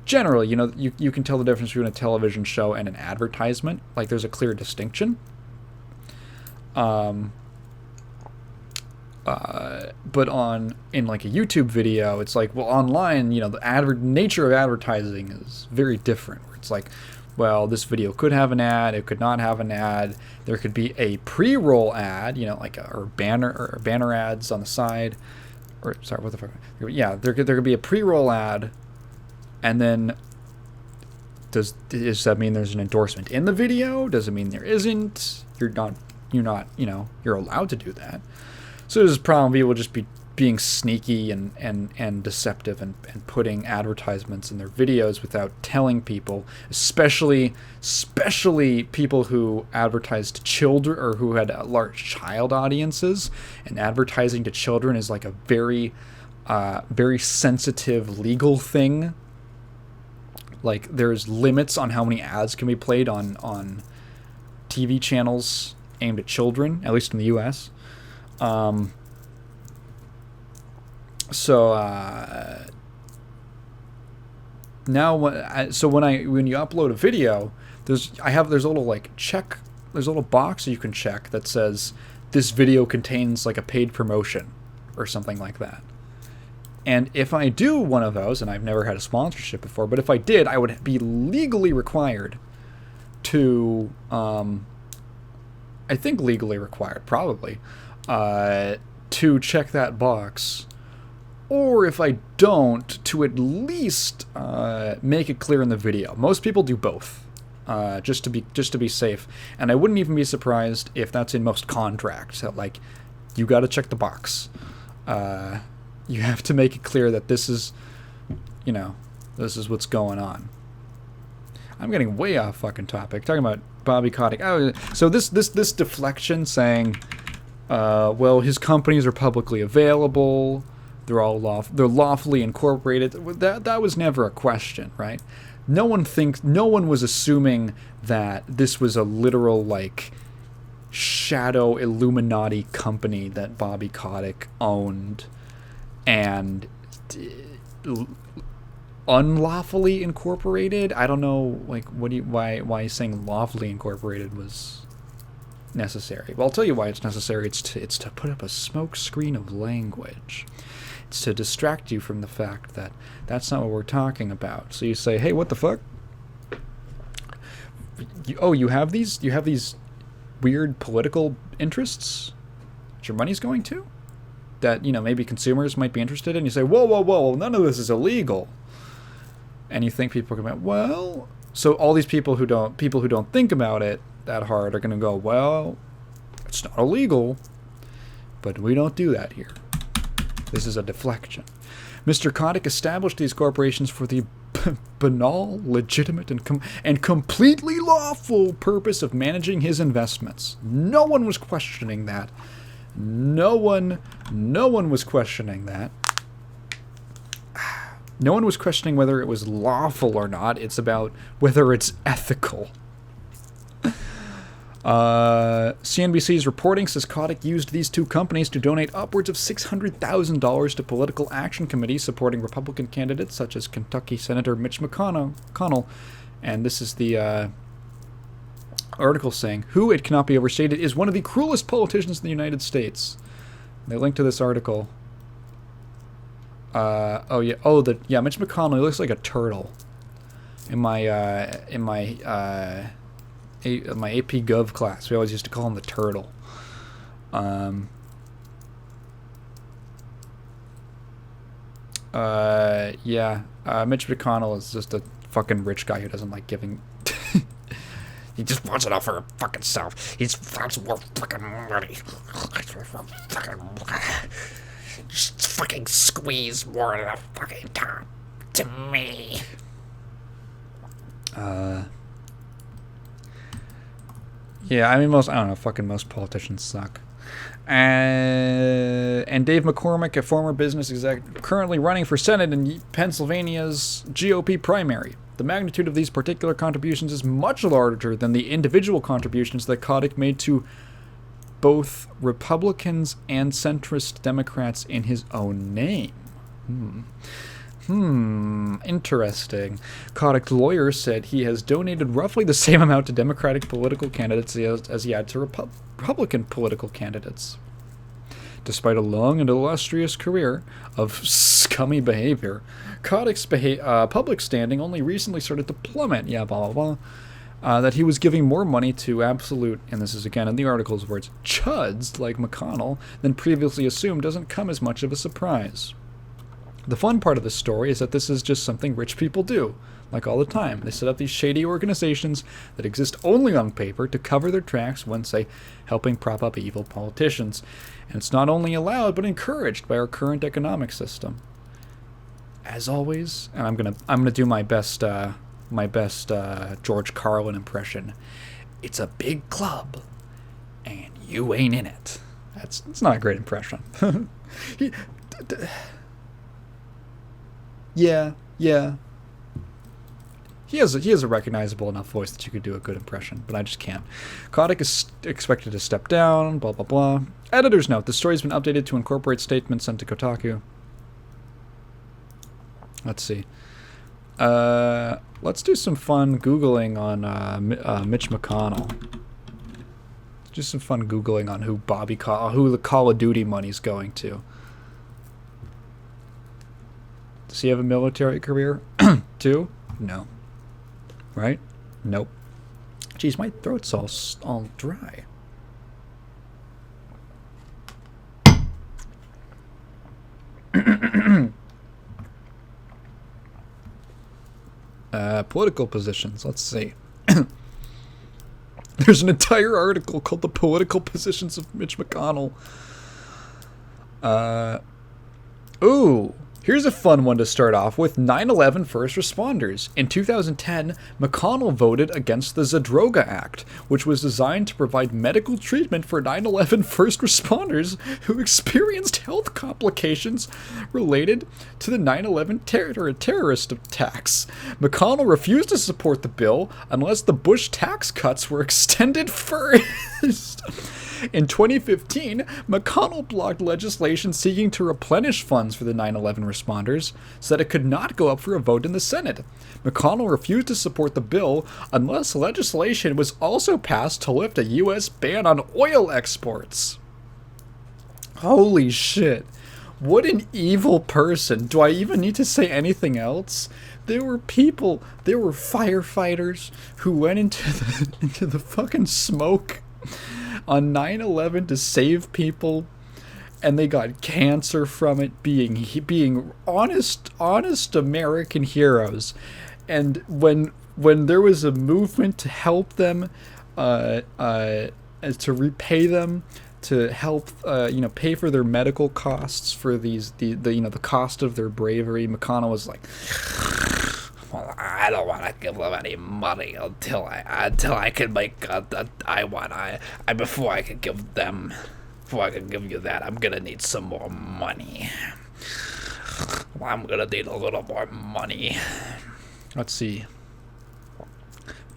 Generally, you know, you can tell the difference between a television show and an advertisement. Like, there's a clear distinction. But in like a YouTube video, it's like, well, online, you know, the nature of advertising is very different. Where it's like, well, this video could have an ad, it could not have an ad. There could be a pre-roll ad, you know, like or banner ads on the side. Or sorry, what the fuck? Yeah, there could be a pre-roll ad, and then does that mean there's an endorsement in the video? Does it mean there isn't? You're not, you know, you're allowed to do that. So there's this problem. People just be being sneaky and deceptive and putting advertisements in their videos without telling people, especially people who advertise to children or who had large child audiences. And advertising to children is like a very sensitive legal thing. Like, there's limits on how many ads can be played on TV channels aimed at children, at least in the U.S. Now, when you upload a video, there's a little there's a little box you can check that says this video contains like a paid promotion or something like that. And if I do one of those, and I've never had a sponsorship before, but if I did, I would be legally required to, I think legally required, probably, to check that box. Or if I don't, to at least make it clear in the video. Most people do both, just to be safe. And I wouldn't even be surprised if that's in most contracts. That, like, you got to check the box. You have to make it clear that this is, you know, this is what's going on. I'm getting way off fucking topic. Talking about Bobby Kotick. Oh, so this deflection saying, well, his companies are publicly available. They're lawfully incorporated. That was never a question, right? No one was assuming that this was a literal, like, shadow Illuminati company that Bobby Kotick owned and unlawfully incorporated. I don't know, like, why saying lawfully incorporated was necessary. Well, I'll tell you why it's necessary. It's to put up a smoke screen of language. It's to distract you from the fact that that's not what we're talking about. So you say, hey, what the fuck? You have these weird political interests that your money's going to? That, you know, maybe consumers might be interested in? You say, whoa, none of this is illegal. And you think people are going to go, well, so all these people who don't think about it that hard are going to go, well, it's not illegal, but we don't do that here. This is a deflection. Mr. Kotick established these corporations for the banal, legitimate, and completely lawful purpose of managing his investments. No one was questioning that. No one was questioning that. No one was questioning whether it was lawful or not. It's about whether it's ethical. CNBC's reporting says Kotick used these two companies to donate upwards of $600,000 to political action committees supporting Republican candidates such as Kentucky Senator Mitch McConnell. And this is the article saying, who, it cannot be overstated, is one of the cruelest politicians in the United States. They link to this article. Mitch McConnell, he looks like a turtle. In my AP Gov class, we always used to call him the turtle. Mitch McConnell is just a fucking rich guy who doesn't like giving. He just wants it all for fucking self. He wants more fucking money. Just fucking squeeze more of the fucking top to me. Yeah, I mean, most politicians suck. And Dave McCormick, a former business exec, currently running for Senate in Pennsylvania's GOP primary. The magnitude of these particular contributions is much larger than the individual contributions that Kotick made to both Republicans and centrist Democrats in his own name. Interesting. Kotick's lawyer said he has donated roughly the same amount to Democratic political candidates as he had to Republican political candidates. Despite a long and illustrious career of scummy behavior, Kotick's public standing only recently started to plummet. That he was giving more money to absolute, and this is again in the article's words, chuds like McConnell than previously assumed doesn't come as much of a surprise. The fun part of the story is that this is just something rich people do, like all the time. They set up these shady organizations that exist only on paper to cover their tracks when, say, helping prop up evil politicians. And it's not only allowed, but encouraged by our current economic system. As always, and I'm gonna do my best George Carlin impression. It's a big club, and you ain't in it. It's not a great impression. Yeah. He has a recognizable enough voice that you could do a good impression, but I just can't. Kotick is expected to step down, blah, blah, blah. Editor's note, the story's been updated to incorporate statements sent to Kotaku. Let's see. Let's do some fun Googling on Mitch McConnell. Let's do some fun Googling on who the Call of Duty money's going to. Does he have a military career? Too? No. Right? Nope. Jeez, my throat's all dry. Political positions. Let's see. There's an entire article called "The Political Positions of Mitch McConnell." Ooh. Here's a fun one to start off with. 9/11 first responders. In 2010, McConnell voted against the Zadroga Act, which was designed to provide medical treatment for 9/11 first responders who experienced health complications related to the 9/11 terrorist attacks. McConnell refused to support the bill unless the Bush tax cuts were extended first. In 2015, McConnell blocked legislation seeking to replenish funds for the 9/11 responders so that it could not go up for a vote in the Senate. McConnell refused to support the bill unless legislation was also passed to lift a U.S. ban on oil exports. Holy shit. What an evil person. Do I even need to say anything else? There were firefighters who went into the fucking smoke on 9/11 to save people, and they got cancer from it, being honest American heroes. And when there was a movement to help them, to repay them, to help pay for their medical costs for the cost of their bravery, McConnell was like, well, I don't want to give them any money until I can make before I can give you that, I'm gonna need some more money. I'm gonna need a little more money. Let's see.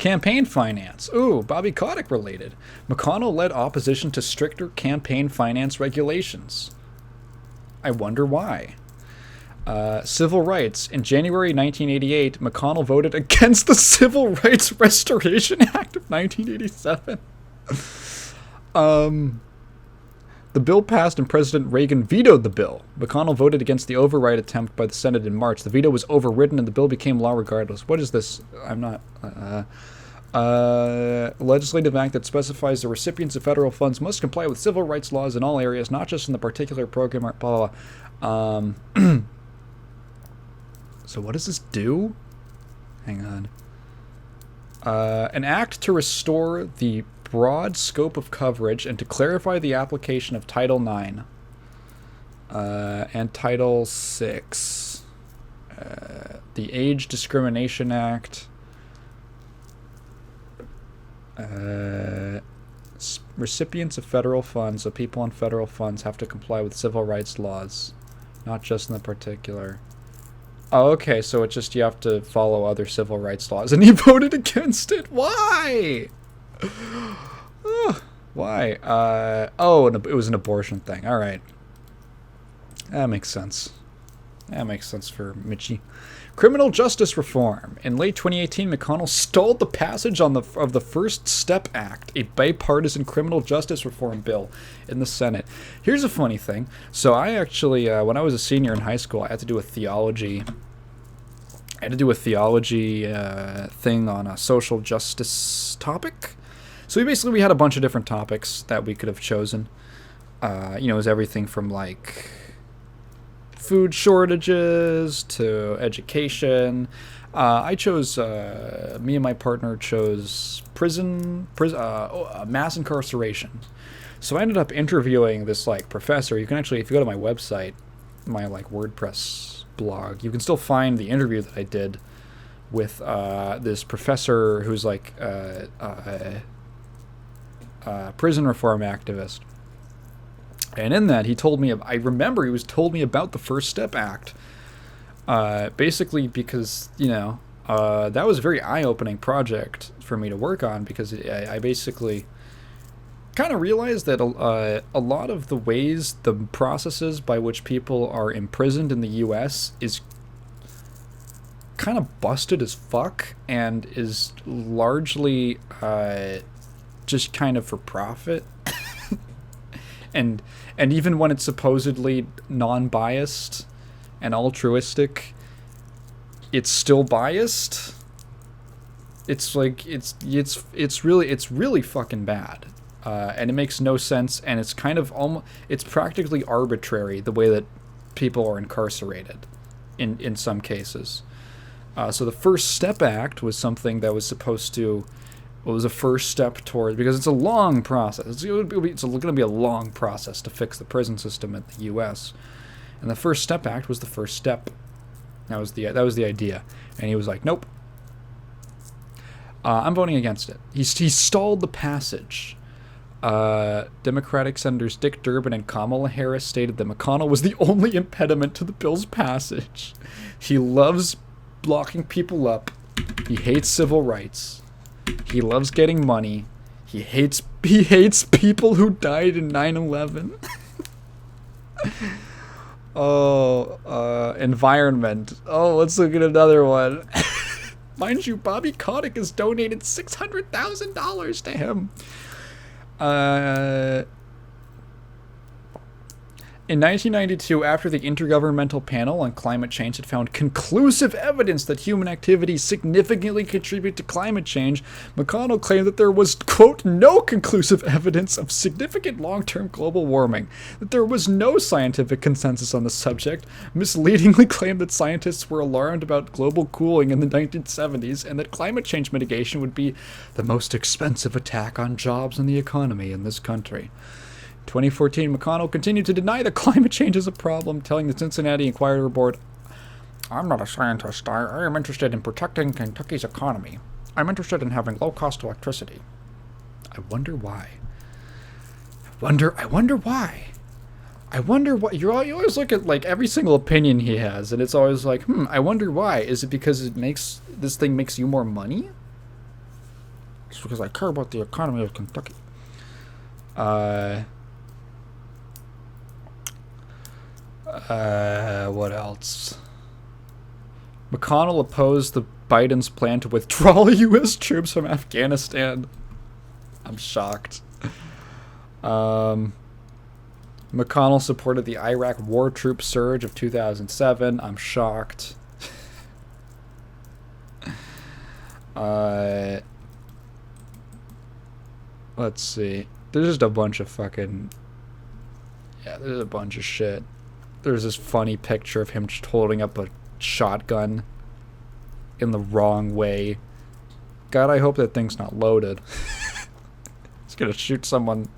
Campaign finance. Ooh, Bobby Kotick related. McConnell led opposition to stricter campaign finance regulations. I wonder why. Civil rights. In January 1988, McConnell voted against the Civil Rights Restoration Act of 1987. The bill passed and President Reagan vetoed the bill. McConnell voted against the override attempt by the Senate in March. The veto was overridden and the bill became law regardless. What is this? I'm not... legislative act that specifies the recipients of federal funds must comply with civil rights laws in all areas, not just in the particular program or blah, blah, blah. So what does this do? Hang on. An act to restore the broad scope of coverage and to clarify the application of Title IX and Title VI. The Age Discrimination Act. Recipients of federal funds, so people on federal funds have to comply with civil rights laws, not just in the particular. Oh, okay, so it's just you have to follow other civil rights laws, and he voted against it. Why? Why? It was an abortion thing. All right, that makes sense. That makes sense for Mitchie. Criminal justice reform. In late 2018, McConnell stalled the passage of the First Step Act, a bipartisan criminal justice reform bill in the Senate. Here's a funny thing. So I actually, when I was a senior in high school, I had to do a theology thing on a social justice topic. So we had a bunch of different topics that we could have chosen. It was everything from like food shortages to education. I chose, me and my partner chose mass incarceration. So I ended up interviewing this like professor. You can actually, if you go to my website, my like WordPress blog, you can still find the interview that I did with this professor who's like prison reform activist. And in that, he told me, I remember he told me about the First Step Act. Basically because, that was a very eye-opening project for me to work on, because I basically kind of realized that a lot of the ways, the processes by which people are imprisoned in the U.S. is kind of busted as fuck and is largely just kind of for profit. And even when it's supposedly non-biased and altruistic, it's still biased. It's like it's really fucking bad, and it makes no sense. And it's kind of it's practically arbitrary the way that people are incarcerated, in some cases. So the First Step Act was something that was supposed to. It was a first step towards, because it's a long process. It's going to be a long process to fix the prison system in the U.S. And the First Step Act was the first step. That was the idea. And he was like, nope. I'm voting against it. He stalled the passage. Democratic Senators Dick Durbin and Kamala Harris stated that McConnell was the only impediment to the bill's passage. He loves locking people up. He hates civil rights. He loves getting money. He hates people who died in 9/11. Environment. Oh, let's look at another one. Mind you, Bobby Kotick has donated $600,000 to him. In 1992, after the Intergovernmental Panel on Climate Change had found conclusive evidence that human activities significantly contribute to climate change, McConnell claimed that there was, quote, no conclusive evidence of significant long-term global warming, that there was no scientific consensus on the subject, misleadingly claimed that scientists were alarmed about global cooling in the 1970s, and that climate change mitigation would be the most expensive attack on jobs and the economy in this country. 2014, McConnell continued to deny that climate change is a problem, telling the Cincinnati Enquirer board, I'm not a scientist. I am interested in protecting Kentucky's economy. I'm interested in having low-cost electricity. I wonder why. I wonder why. I wonder what... You always look at, like, every single opinion he has, and it's always like, I wonder why. Is it because this thing makes you more money? Just because I care about the economy of Kentucky. What else? McConnell opposed the Biden's plan to withdraw U.S. troops from Afghanistan. I'm shocked. McConnell supported the Iraq war troop surge of 2007. I'm shocked. Let's see. There's just a bunch of fucking... Yeah, there's a bunch of shit. There's this funny picture of him just holding up a shotgun in the wrong way. God, I hope that thing's not loaded. It's gonna shoot someone.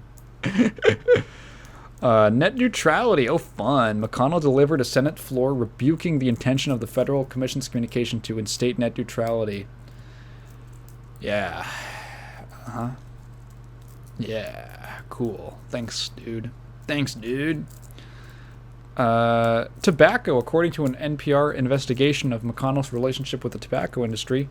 Net neutrality. Oh, fun. McConnell delivered a Senate floor rebuking the intention of the Federal Commission's communication to instate net neutrality. Yeah. Uh-huh. Yeah. Cool. Thanks, dude. Thanks, dude. Tobacco. According to an NPR investigation of McConnell's relationship with the tobacco industry,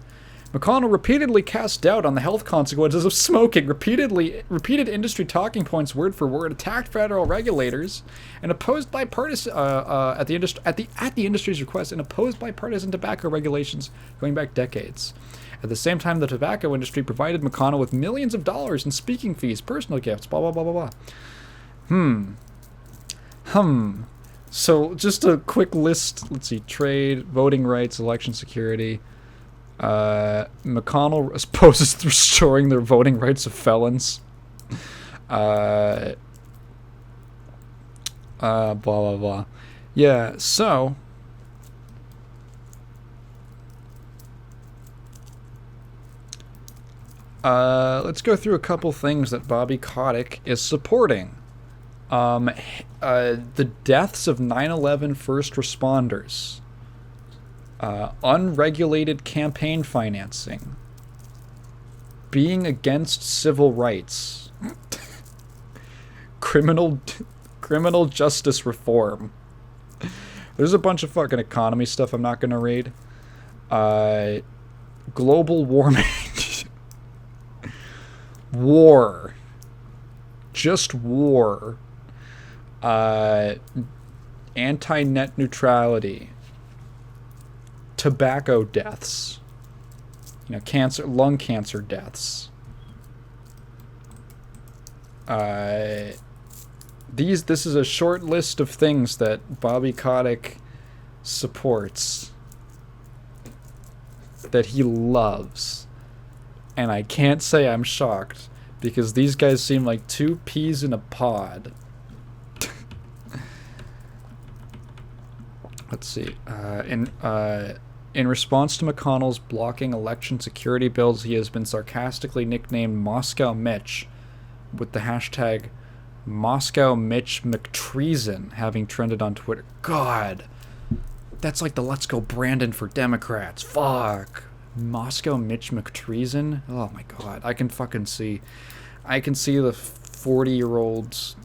McConnell repeatedly cast doubt on the health consequences of smoking, repeated industry talking points word for word, attacked federal regulators, and opposed bipartisan at the industry's request, and opposed bipartisan tobacco regulations going back decades. At the same time, the tobacco industry provided McConnell with millions of dollars in speaking fees, personal gifts, blah blah blah blah blah. So just a quick list. Let's see: trade, voting rights, election security. McConnell opposes restoring their voting rights of felons. Blah blah blah. Yeah, so let's go through a couple things that Bobby Kotick is supporting. The deaths of 9/11 first responders. Unregulated campaign financing, being against civil rights, criminal justice reform. There's a bunch of fucking economy stuff I'm not gonna read. Global warming, war, just war, anti-net neutrality. Tobacco deaths, cancer, lung cancer deaths. This is a short list of things that Bobby Kotick supports, that he loves, and I can't say I'm shocked because these guys seem like two peas in a pod. Let's see. In response to McConnell's blocking election security bills, he has been sarcastically nicknamed Moscow Mitch, with the hashtag Moscow Mitch McTreason having trended on Twitter. God, that's like the Let's Go Brandon for Democrats. Fuck. Moscow Mitch McTreason? Oh my god. I can see the 40-year-old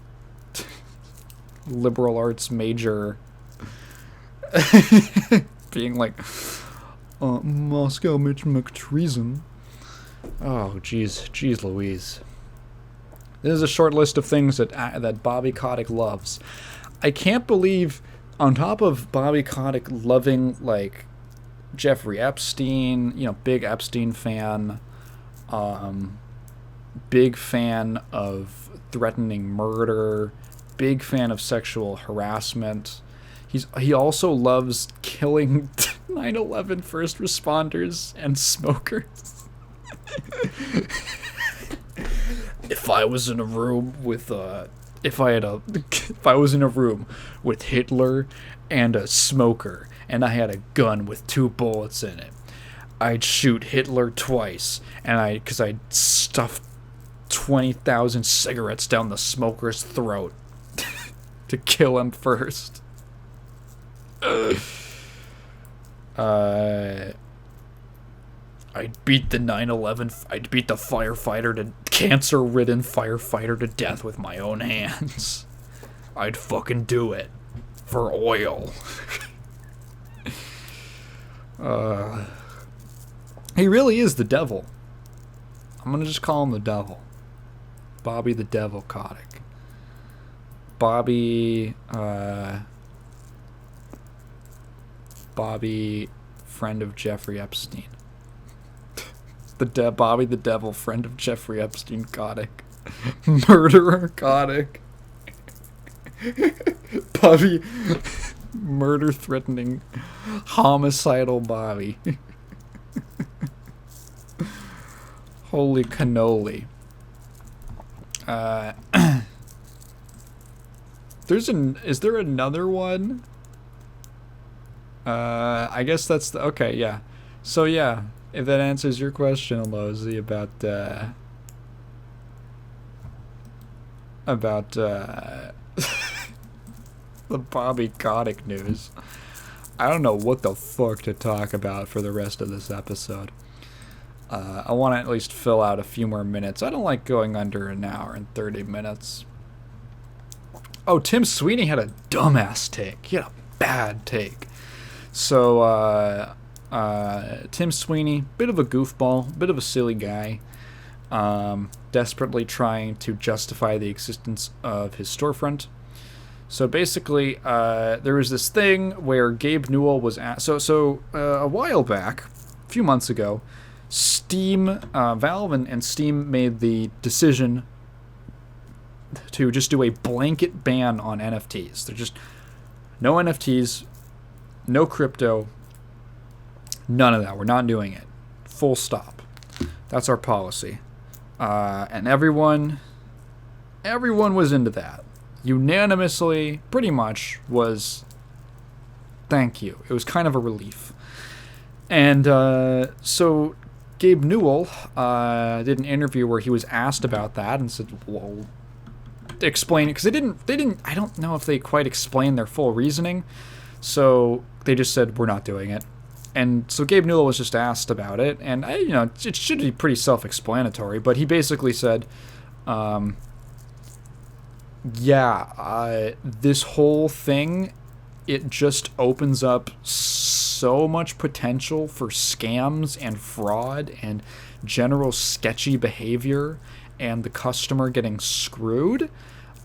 liberal arts major being like, Moscow Mitch McTreason. Oh, jeez Louise. This is a short list of things that Bobby Kotick loves. I can't believe, on top of Bobby Kotick loving, like, Jeffrey Epstein, big Epstein fan, big fan of threatening murder, big fan of sexual harassment. He also loves killing 9/11 first responders and smokers. If I was in a room with Hitler and a smoker and I had a gun with 2 bullets in it, I'd shoot Hitler twice, and because I'd stuff 20,000 cigarettes down the smoker's throat to kill him first. I'd beat the cancer-ridden firefighter to death with my own hands. I'd fucking do it. For oil. He really is the devil. I'm gonna just call him the devil. Bobby the Devil Kotick. Bobby, friend of Jeffrey Epstein. Bobby the Devil, friend of Jeffrey Epstein Kotick. Murderer Kotick. Bobby, murder-threatening, homicidal Bobby. Holy cannoli. Is there another one? I guess that's okay, yeah. So yeah, if that answers your question, Lozy, about the Bobby Kotick news. I don't know what the fuck to talk about for the rest of this episode. I want to at least fill out a few more minutes. I don't like going under an hour and 30 minutes. Oh, Tim Sweeney had a dumbass take. He had a bad take. So, Tim Sweeney, bit of a goofball, bit of a silly guy, desperately trying to justify the existence of his storefront. So basically, there was this thing where Gabe Newell was at. So a while back, a few months ago, Valve and Steam made the decision to just do a blanket ban on NFTs. They're just no NFTs, no crypto, none of that. We're not doing it. Full stop. That's our policy. And everyone was into that. Unanimously, pretty much, was thank you. It was kind of a relief. And so Gabe Newell did an interview where he was asked about that and said, well, explain it, because they didn't, I don't know if they quite explained their full reasoning, so they just said, we're not doing it. And so Gabe Newell was just asked about it, and it should be pretty self-explanatory, but he basically said, this whole thing, it just opens up so much potential for scams and fraud and general sketchy behavior and the customer getting screwed,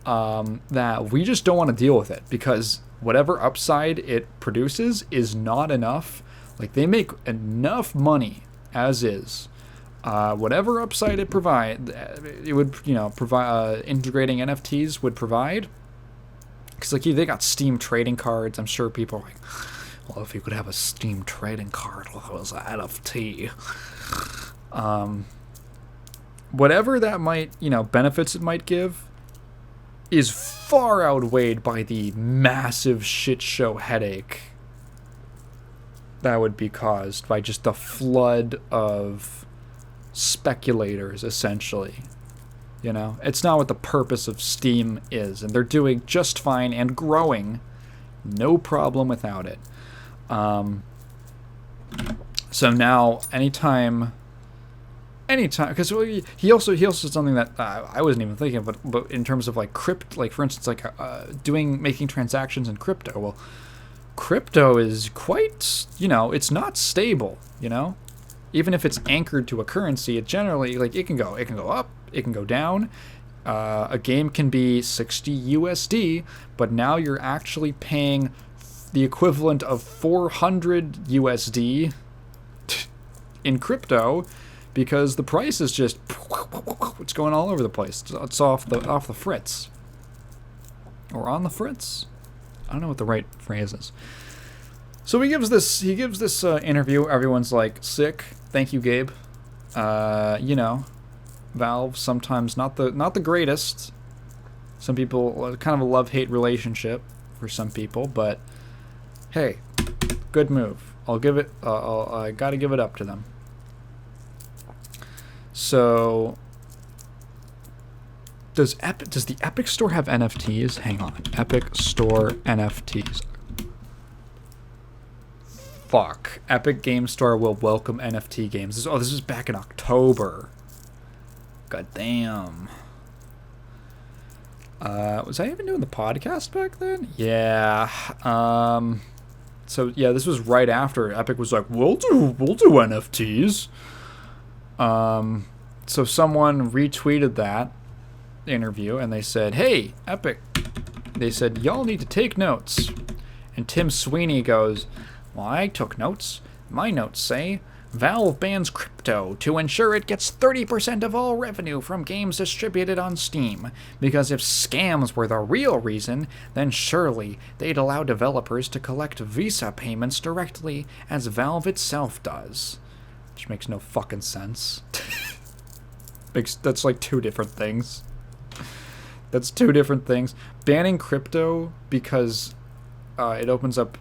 that we just don't want to deal with it, because whatever upside it produces is not enough. Like, they make enough money as is. Whatever upside it provide, it would, provide, integrating NFTs would provide. Because, like, they got Steam trading cards. I'm sure people are like, well, if you could have a Steam trading card, well, it was an NFT. Whatever that might, benefits it might give is far outweighed by the massive shit show headache that would be caused by just the flood of speculators, essentially. It's not what the purpose of Steam is, and they're doing just fine and growing, no problem without it. So now, anytime, because he also said something that I wasn't even thinking of, but in terms of like for instance, like making transactions in crypto. Well, crypto is quite, it's not stable, even if it's anchored to a currency, it generally, like, it can go up, it can go down. A game can be 60 USD, but now you're actually paying the equivalent of 400 USD in crypto, because the price is just, it's going all over the place. It's off the fritz, or on the fritz. I don't know what the right phrase is. So he gives this interview. Everyone's like, sick. Thank you, Gabe. Valve sometimes not the greatest. Some people, kind of a love-hate relationship for some people, but hey, good move. I'll give it. I gotta give it up to them. So, does the Epic Store have NFTs? Hang on, Epic Store NFTs. Fuck. Epic Game Store will welcome NFT games. This is back in October. God damn. Was I even doing the podcast back then? Yeah. So yeah, this was right after Epic was like, we'll do NFTs. So someone retweeted that interview, and they said, "Hey, Epic," they said, "y'all need to take notes." And Tim Sweeney goes, "Well, I took notes. My notes say, Valve bans crypto to ensure it gets 30% of all revenue from games distributed on Steam, because if scams were the real reason, then surely they'd allow developers to collect Visa payments directly, as Valve itself does." Which makes no fucking sense. That's like two different things. That's two different things. Banning crypto because it opens up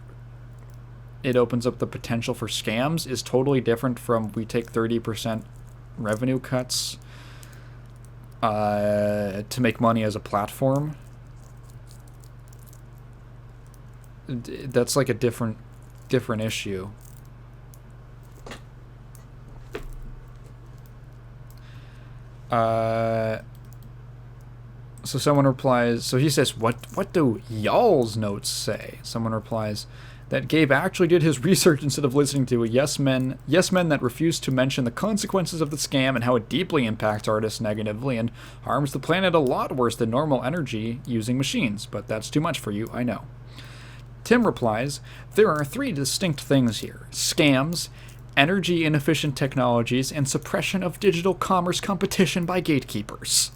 the potential for scams is totally different from we take 30% revenue cuts to make money as a platform. That's like a different issue. So someone replies, so he says, what do y'all's notes say? Someone replies that Gabe actually did his research instead of listening to a yes men that refused to mention the consequences of the scam and how it deeply impacts artists negatively and harms the planet a lot worse than normal energy using machines. But that's too much for you, I know. Tim replies, there are three distinct things here: scams, energy inefficient technologies, and suppression of digital commerce competition by gatekeepers.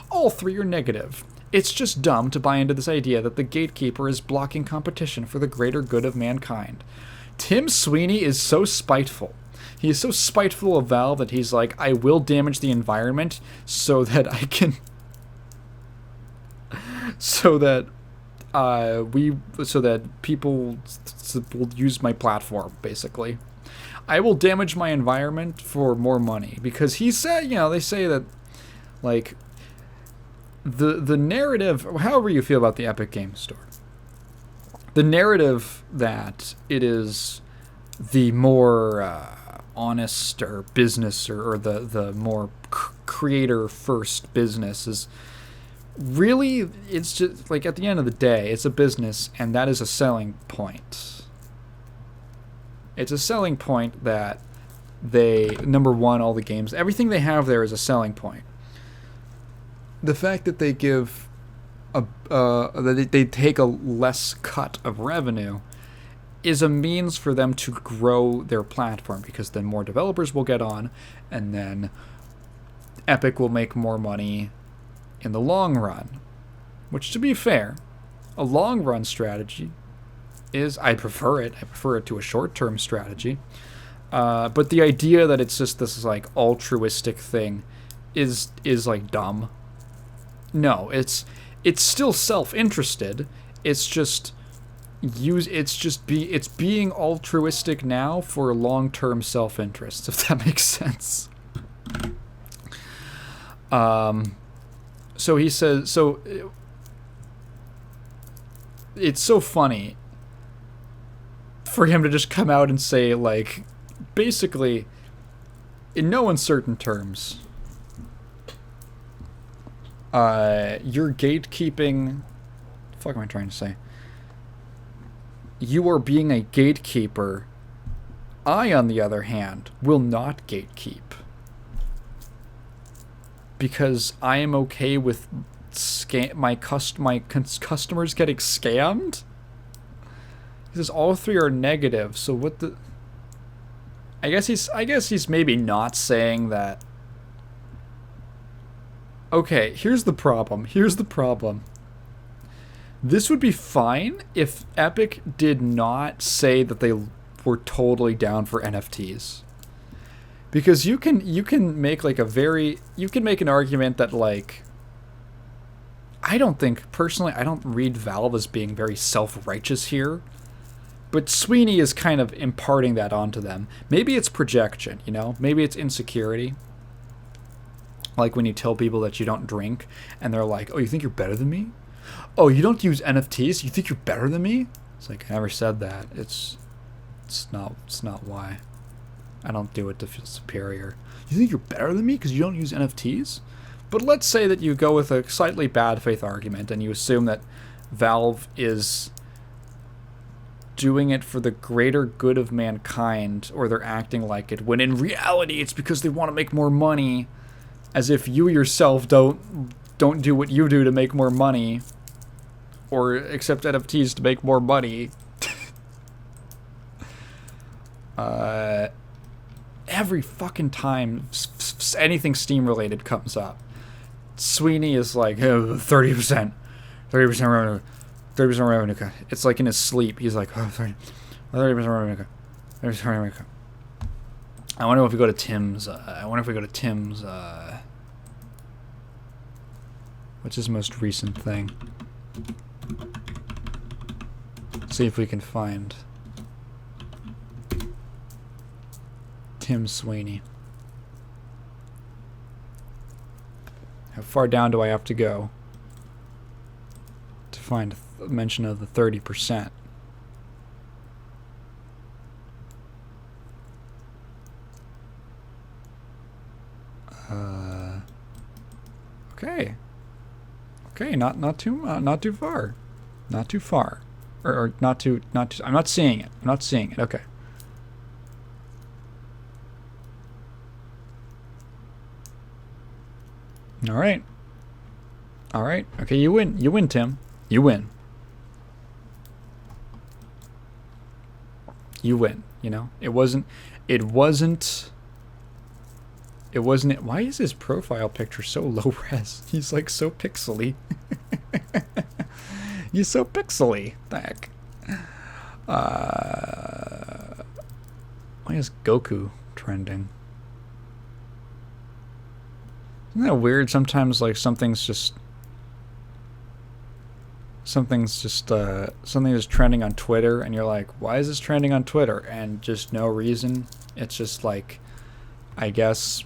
All three are negative. It's just dumb to buy into this idea that the gatekeeper is blocking competition for the greater good of mankind. Tim Sweeney is so spiteful. He is so spiteful of Valve that he's like, I will damage the environment so that I can... so that people will use my platform, basically. I will damage my environment for more money. Because he said, they say that, like... The narrative, however you feel about the Epic Games Store, the narrative that it is the more honest or business or the more creator first business is really, it's just like at the end of the day, it's a business, and that is a selling point. It's a selling point that number one, all the games, everything they have there is a selling point. The fact that they give that they take a less cut of revenue is a means for them to grow their platform, because then more developers will get on, and then Epic will make more money in the long run. Which, to be fair, a long run strategy is, I prefer it to a short term strategy. But the idea that it's just this like altruistic thing is like dumb. No, it's still self-interested. It's just it's being altruistic now for long-term self-interest, if that makes sense. So he says, it's so funny for him to just come out and say, like, basically, in no uncertain terms, you're gatekeeping... What the fuck am I trying to say? You are being a gatekeeper. I, on the other hand, will not gatekeep. Because I am okay with my customers getting scammed? He says all three are negative, so what the... I guess he's maybe not saying that... Okay, here's the problem. This would be fine if Epic did not say that they were totally down for NFTs. Because you can make like you can make an argument that, like, I don't read Valve as being very self-righteous here. But Sweeney is kind of imparting that onto them. Maybe it's projection, Maybe it's insecurity. Like when you tell people that you don't drink, and they're like, oh, you think you're better than me? Oh, you don't use NFTs? You think you're better than me? It's like, I never said that. It's not why. I don't do it to feel superior. You think you're better than me because you don't use NFTs? But let's say that you go with a slightly bad faith argument, and you assume that Valve is doing it for the greater good of mankind, or they're acting like it, when in reality it's because they want to make more money, as if you yourself don't do what you do to make more money, or accept NFTs to make more money. Every fucking time anything Steam related comes up, Sweeney is like, 30% revenue, 30% revenue cut. It's like in his sleep, he's like, 30% revenue cut, 30% revenue cut. I wonder if we go to Tim's, what's his most recent thing? See if we can find Tim Sweeney. How far down do I have to go to find a mention of the 30%? Okay. Okay, not too far. Not too far. Or not too I'm not seeing it. Okay. All right. Okay, you win, Tim. You win. You know, it wasn't. Why is his profile picture so low res? He's like so pixely. He's so pixely. The heck. Why is Goku trending? Isn't that weird? Sometimes like something's just something is trending on Twitter, and you're like, why is this trending on Twitter? And just no reason. It's just like, I guess,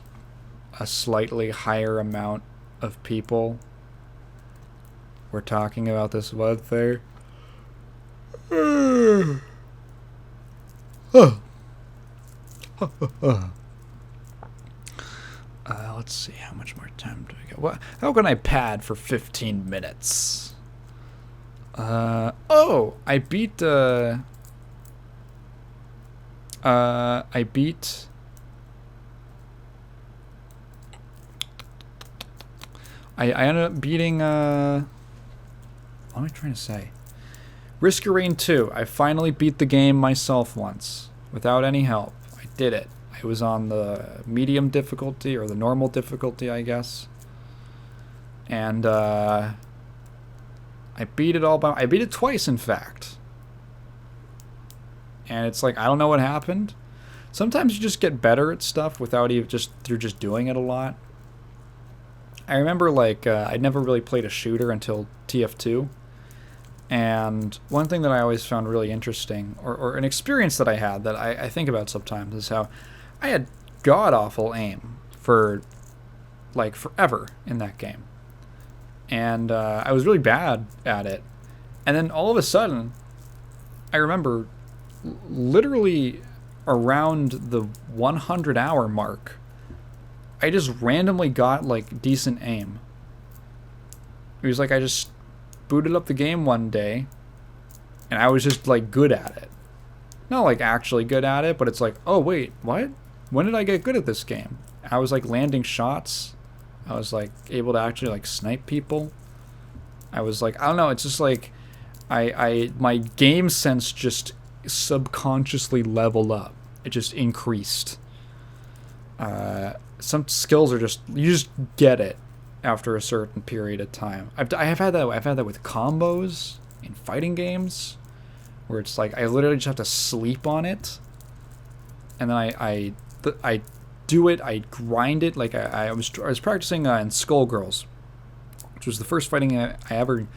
a slightly higher amount of people were talking about this one thing. Let's see, how much more time do we got? How can I pad for 15 minutes? I beat I ended up beating, what am I trying to say? Risk Your Reign 2. I finally beat the game myself once, without any help. I did it. I was on the medium difficulty, or the normal difficulty, I guess. And, I beat it all I beat it twice, in fact. And it's like, I don't know what happened. Sometimes you just get better at stuff without even through just doing it a lot. I remember, like, I'd never really played a shooter until TF2. And one thing that I always found really interesting, or an experience that I had that I think about sometimes, is how I had god-awful aim for, like, forever in that game. And I was really bad at it. And then all of a sudden, I remember literally around the 100-hour mark, I just randomly got, like, decent aim. It was like I just booted up the game one day, and I was just, like, good at it. Not, like, actually good at it, but it's like, oh, wait, what? When did I get good at this game? I was, like, landing shots. I was, like, able to actually, like, snipe people. I was, like, I don't know, it's just, like, my game sense just subconsciously leveled up. It just increased. Some skills are just, you just get it after a certain period of time. I've had that with combos in fighting games, where it's like I literally just have to sleep on it, and then I do it, I grind it. Like I was practicing in Skullgirls, which was the first fighting I ever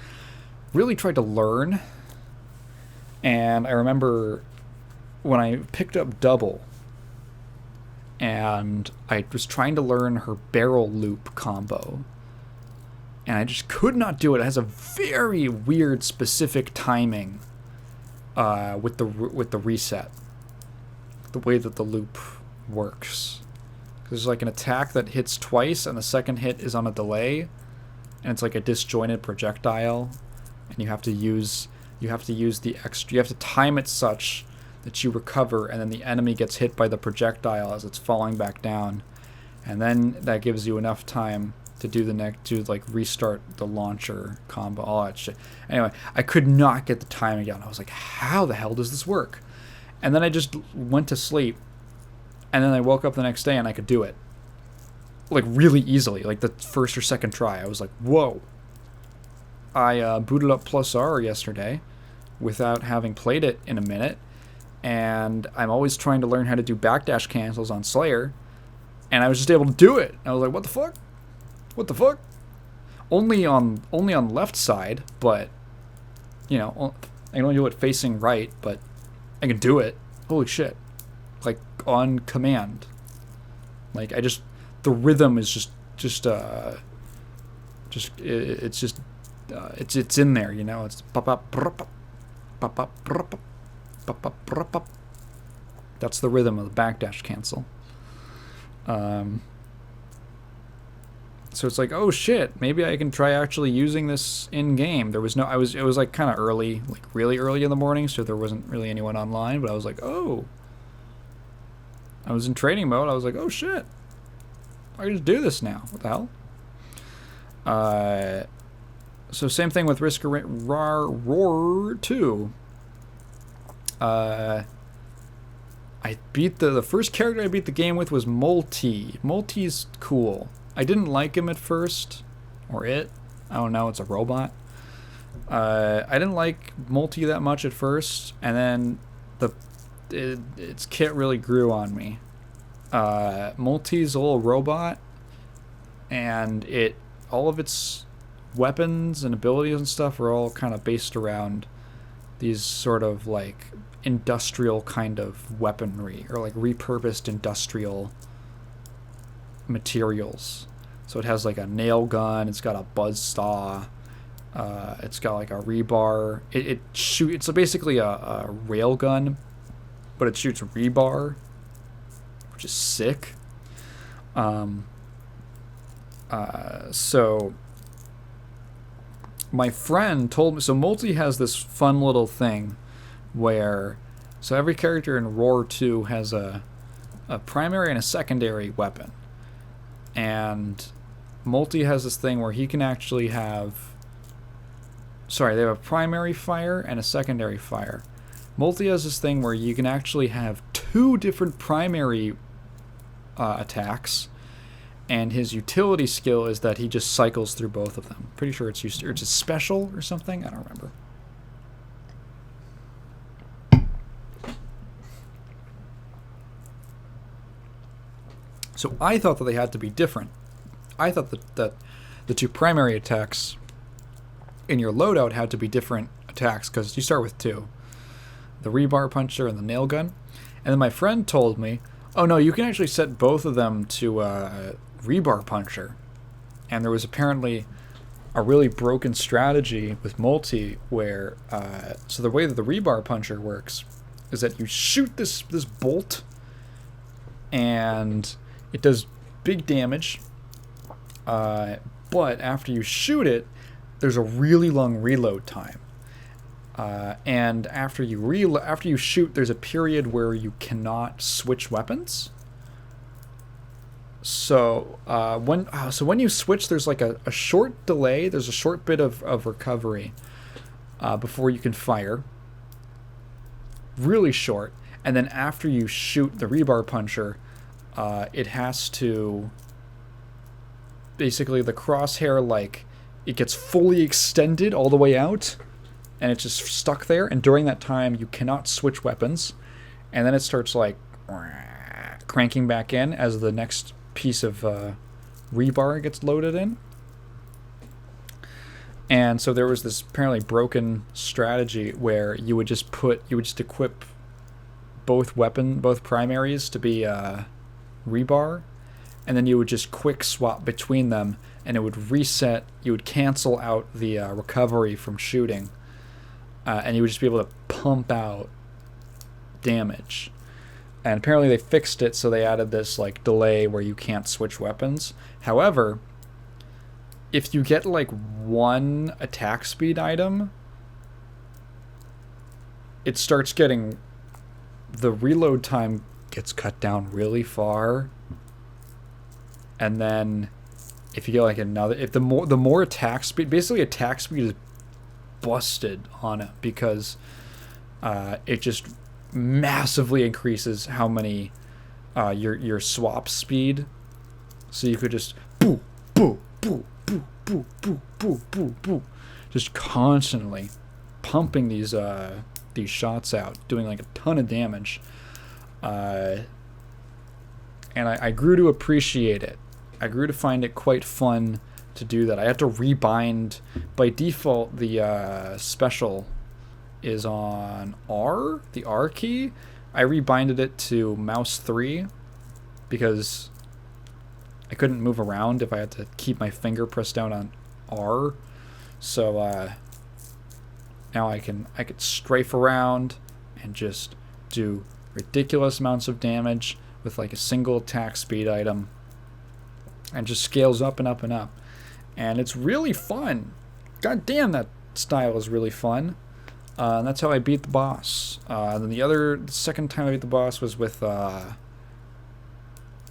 really tried to learn. And I remember when I picked up Double, and I was trying to learn her barrel loop combo, and I just could not do it. It has a very weird specific timing with the reset, the way that the loop works. There's like an attack that hits twice, and the second hit is on a delay, and it's like a disjointed projectile, and you have to use you have to use the extra. You have to time it such that you recover, and then the enemy gets hit by the projectile as it's falling back down, and then that gives you enough time to do like restart the launcher combo, all that shit. Anyway, I could not get the timing down. I was like, how the hell does this work? And then I just went to sleep, and then I woke up the next day and I could do it, like really easily, like the first or second try. I was like, whoa. I booted up Plus R yesterday without having played it in a minute, and I'm always trying to learn how to do backdash cancels on Slayer, and I was just able to do it. I was like, what the fuck? What the fuck? Only on the left side, but you know, I can only do it facing right, but I can do it. Holy shit. Like on command. Like the rhythm is it's in there, you know. It's pop up. That's the rhythm of the backdash cancel. So it's like, oh shit, maybe I can try actually using this in game. It was like kind of early, like really early in the morning, so there wasn't really anyone online, but I was like, oh. I was in training mode. I was like, oh shit. I can just do this now. What the hell? So same thing with Risk Roar 2. I beat the first character I beat the game with was Multi. Multi's cool. I didn't like him at first, or it. I don't know. It's a robot. I didn't like Multi that much at first, and then its kit really grew on me. Multi's a little robot, and all of its weapons and abilities and stuff are all kind of based around these sort of like industrial kind of weaponry, or like repurposed industrial materials. So it has like a nail gun, it's got a buzzsaw, it's got like a rebar. It's basically a rail gun, but it shoots rebar, which is sick. So my friend told me, so Multi has this fun little thing where, so every character in Roar 2 has a primary and a secondary weapon. And Multi has this thing where he can actually have, they have a primary fire and a secondary fire. Multi has this thing where you can actually have two different primary attacks, and his utility skill is that he just cycles through both of them. Pretty sure it's a special or something. I don't remember. So I thought that they had to be different. I thought that the two primary attacks in your loadout had to be different attacks, because you start with two. The rebar puncher and the nail gun. And then my friend told me, oh no, you can actually set both of them to rebar puncher. And there was apparently a really broken strategy with Multi where, so the way that the rebar puncher works is that you shoot this bolt, and it does big damage, but after you shoot it, there's a really long reload time. And after you shoot, there's a period where you cannot switch weapons. So when you switch, there's like a short delay. There's a short bit of recovery before you can fire. Really short. And then after you shoot the rebar puncher, it has to, basically the crosshair, like, it gets fully extended all the way out, and it's just stuck there, and during that time you cannot switch weapons, and then it starts like cranking back in as the next piece of rebar gets loaded in. And so there was this apparently broken strategy where you would just equip both primaries to be rebar, and then you would just quick swap between them, and it would reset. You would cancel out the recovery from shooting, and you would just be able to pump out damage. And apparently they fixed it, so they added this like delay where you can't switch weapons. However, if you get like one attack speed item, it starts getting, the reload time gets cut down really far, and then if you get like another, if the more attack speed, basically attack speed is busted on it because it just massively increases how many your swap speed. So you could just boo boo boo boo boo boo boo boo boo, just constantly pumping these shots out, doing like a ton of damage. And I grew to appreciate it. I grew to find it quite fun to do that. I had to rebind. By default, the special is on R, the R key. I rebinded it to mouse 3 because I couldn't move around if I had to keep my finger pressed down on R. So now I could strafe around and just do ridiculous amounts of damage with like a single attack speed item, and just scales up and up and up. And it's really fun. God damn, that style is really fun. And that's how I beat the boss. Then the second time I beat the boss was with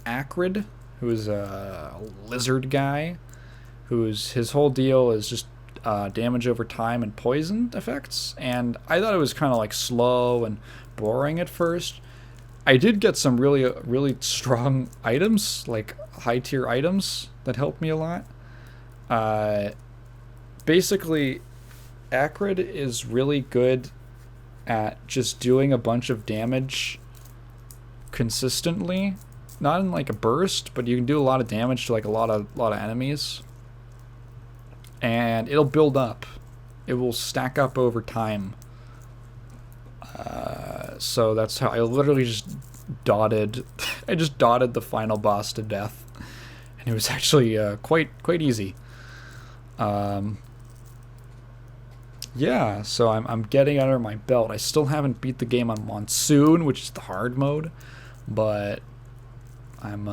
Acrid, who is a lizard guy, his whole deal is just damage over time and poison effects. And I thought it was kind of like slow and boring at first. I did get some really strong items, like high tier items that helped me a lot. Basically, Acrid is really good at just doing a bunch of damage consistently, not in like a burst, but you can do a lot of damage to like a lot of enemies, and it'll build up. It will stack up over time. So that's how I literally just dotted. I just dotted the final boss to death, and it was actually quite easy. Yeah, so I'm getting under my belt. I still haven't beat the game on Monsoon, which is the hard mode, but I'm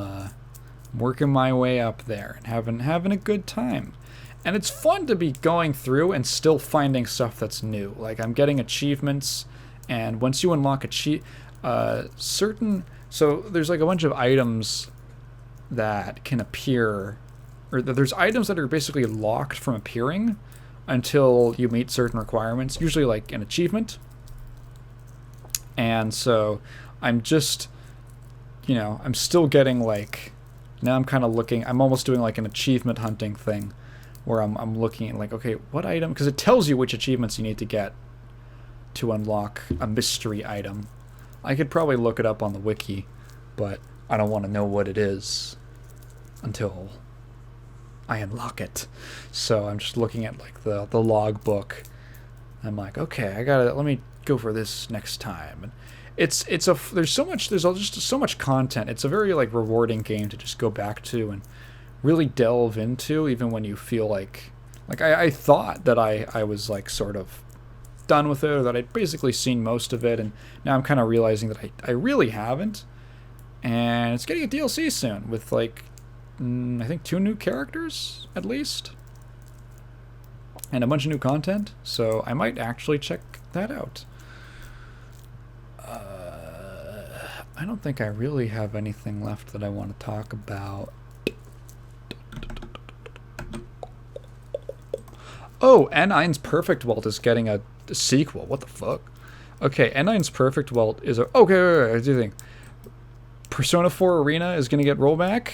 working my way up there and having a good time. And it's fun to be going through and still finding stuff that's new. Like, I'm getting achievements, and once you unlock so there's like a bunch of items that can appear, or there's items that are basically locked from appearing until you meet certain requirements, usually like an achievement. And so I'm just, I'm still getting like, now I'm kind of looking, I'm almost doing like an achievement hunting thing where I'm looking at like, okay, what item, because it tells you which achievements you need to get to unlock a mystery item. I could probably look it up on the wiki, but I don't want to know what it is until I unlock it. So I'm just looking at like the log book. I'm like, okay, let me go for this next time. And there's just so much content. It's a very like rewarding game to just go back to and really delve into, even when you feel like I thought that I was like sort of done with it, or that I'd basically seen most of it, and now I'm kind of realizing that I really haven't. And it's getting a DLC soon with like I think 2 new characters at least, and a bunch of new content, so I might actually check that out. I don't think I really have anything left that I want to talk about. Oh, En-Eins Perfekwelt is getting a sequel. What the fuck? Okay, En-Eins Perfekwelt is a... Okay, wait, I do think Persona 4 Arena is going to get rollback.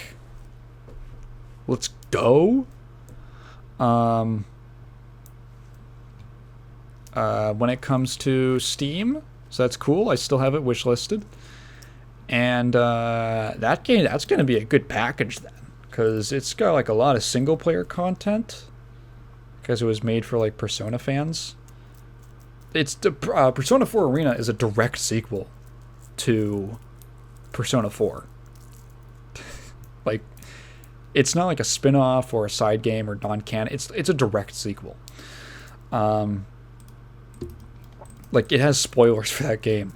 Let's go. When it comes to Steam, so that's cool. I still have it wishlisted. And that's going to be a good package then, because it's got like a lot of single player content, because it was made for like Persona fans. It's Persona 4 Arena is a direct sequel to Persona 4. Like, it's not like a spin-off or a side game or non-canon. It's a direct sequel. Like, it has spoilers for that game.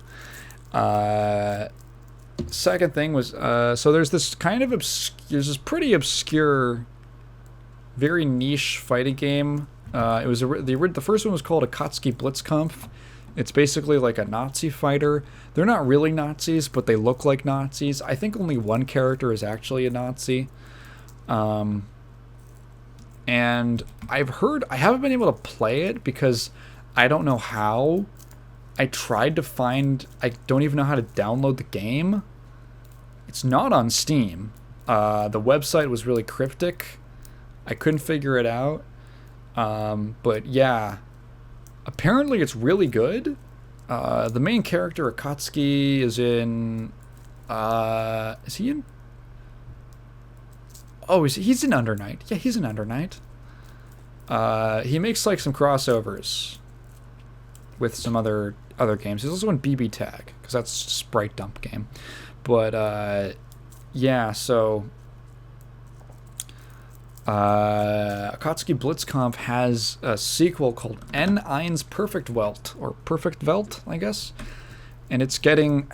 Second thing was, so there's this kind of there's this pretty obscure, very niche fighting game. It was the first one was called Akatsuki Blitzkampf. It's basically like a Nazi fighter. They're not really Nazis, but they look like Nazis. I think only one character is actually a Nazi. And I've heard, I haven't been able to play it because I don't know how. I tried to find, I don't even know how to download the game. It's not on Steam. The website was really cryptic. I couldn't figure it out. But yeah, apparently it's really good. The main character, Akatsuki, is in, is he in? Oh, he's in Under Night. Yeah, he's in Under Night. He makes like some crossovers with some other games. He's also in BB Tag, because that's sprite dump game. But yeah, so Akatsuki Blitzkampf has a sequel called En-Eins Perfekwelt, or Perfekwelt, I guess. And it's getting...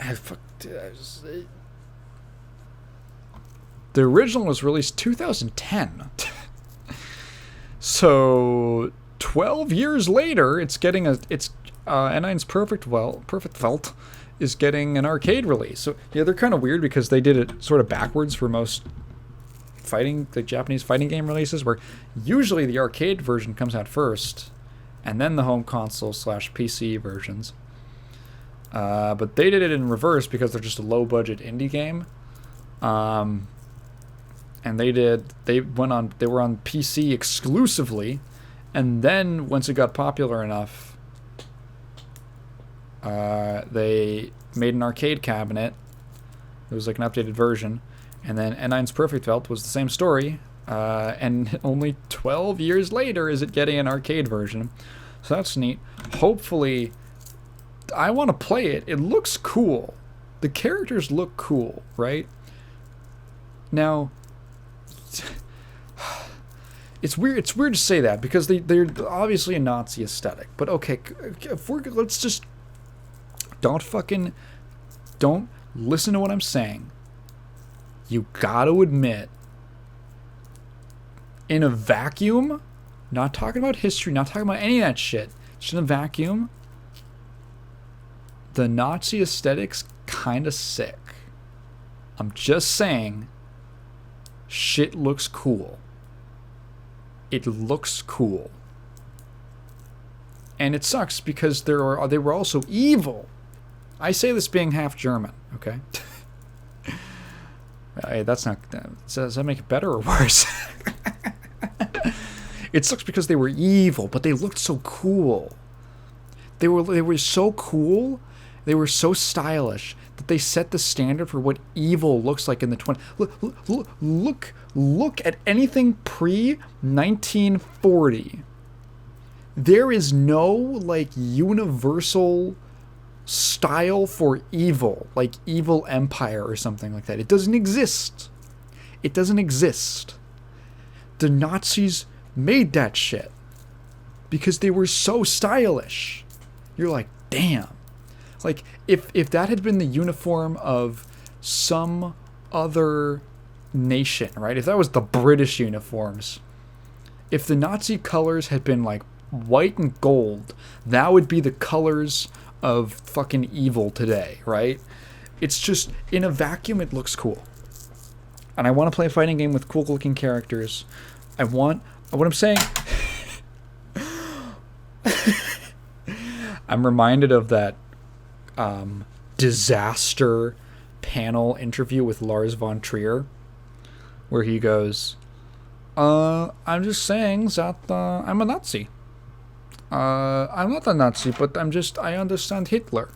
The original was released 2010. So 12 years later, it's getting En-Eins Perfekwelt is getting an arcade release. So yeah, they're kind of weird because they did it sort of backwards for most Japanese fighting game releases, where usually the arcade version comes out first, and then the home console / PC versions. But they did it in reverse because they're just a low budget indie game. And they were on PC exclusively, and then once it got popular enough, they made an arcade cabinet. It was like an updated version, and then En-Eins Perfekwelt was the same story, and only 12 years later is it getting an arcade version. So that's neat. Hopefully, I want to play it. It looks cool. The characters look cool, right? Now, it's weird to say that because they're obviously a Nazi aesthetic. But okay, let's just don't listen to what I'm saying. You gotta admit, in a vacuum, not talking about history, not talking about any of that shit, just in a vacuum, the Nazi aesthetic's kinda sick. I'm just saying, shit looks cool. It looks cool. And it sucks because they were also evil. I say this being half German, okay? Hey, that's not... Does that make it better or worse? It sucks because they were evil, but they looked so cool. They were so cool, they were so stylish, that they set the standard for what evil looks like in the 20s. Look at anything pre-1940. There is no, like, universal style for evil, like Evil Empire or something like that. It doesn't exist. It doesn't exist. The Nazis made that shit because they were so stylish. You're like, damn. Like, if that had been the uniform of some other nation, right? If that was the British uniforms, if the Nazi colors had been like white and gold, that would be the colors of fucking evil today, right? It's just, in a vacuum, it looks cool. And I want to play a fighting game with cool looking characters. What I'm saying... I'm reminded of that disaster panel interview with Lars von Trier, where he goes, I'm just saying that I'm a Nazi. I'm not a Nazi, but I understand Hitler.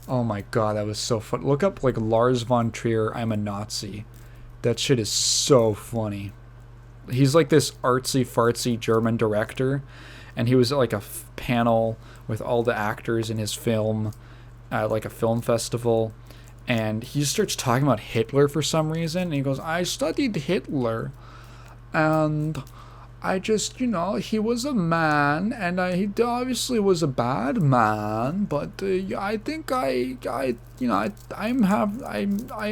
Oh my god, that was so fun. Look up, like, Lars von Trier, I'm a Nazi. That shit is so funny. He's like this artsy-fartsy German director, and he was at like a panel with all the actors in his film, like a film festival, and he just starts talking about Hitler for some reason, and he goes, I studied Hitler, and I just, he was a man, and he obviously was a bad man, but I think I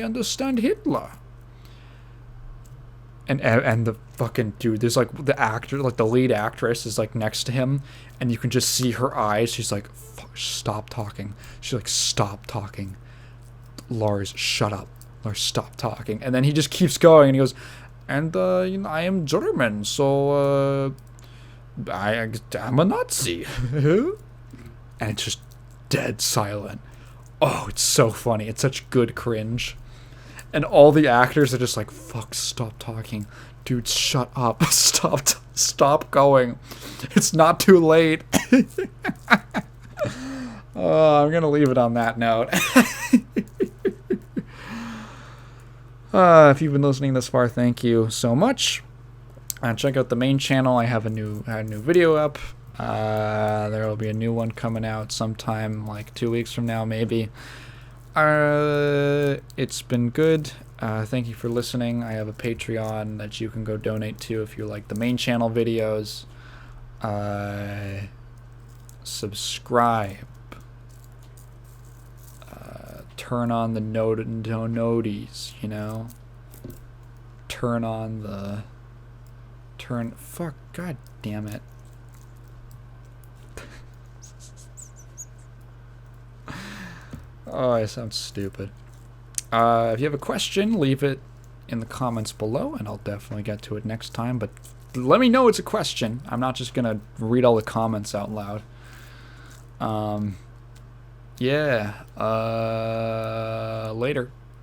understand Hitler. And the fucking dude, there's like the actor, like the lead actress is like next to him, and you can just see her eyes. She's like, fuck, stop talking. She's like, stop talking. Lars, shut up. Lars, stop talking. And then he just keeps going, and he goes, and you know, I am German, so I'm a Nazi. And it's just dead silent. Oh, it's so funny. It's such good cringe. And all the actors are just like, fuck, stop talking. Dude, shut up. Stop going. It's not too late. Oh, I'm going to leave it on that note. If you've been listening this far, thank you so much. Check out the main channel. I have a new video up. There will be a new one coming out sometime like 2 weeks from now, maybe. It's been good. Thank you for listening. I have a Patreon that you can go donate to if you like the main channel videos. Subscribe. Turn on the noties, you know? Fuck, god damn it. Oh, I sound stupid. If you have a question, leave it in the comments below, and I'll definitely get to it next time. But let me know it's a question. I'm not just gonna read all the comments out loud. Yeah. Later.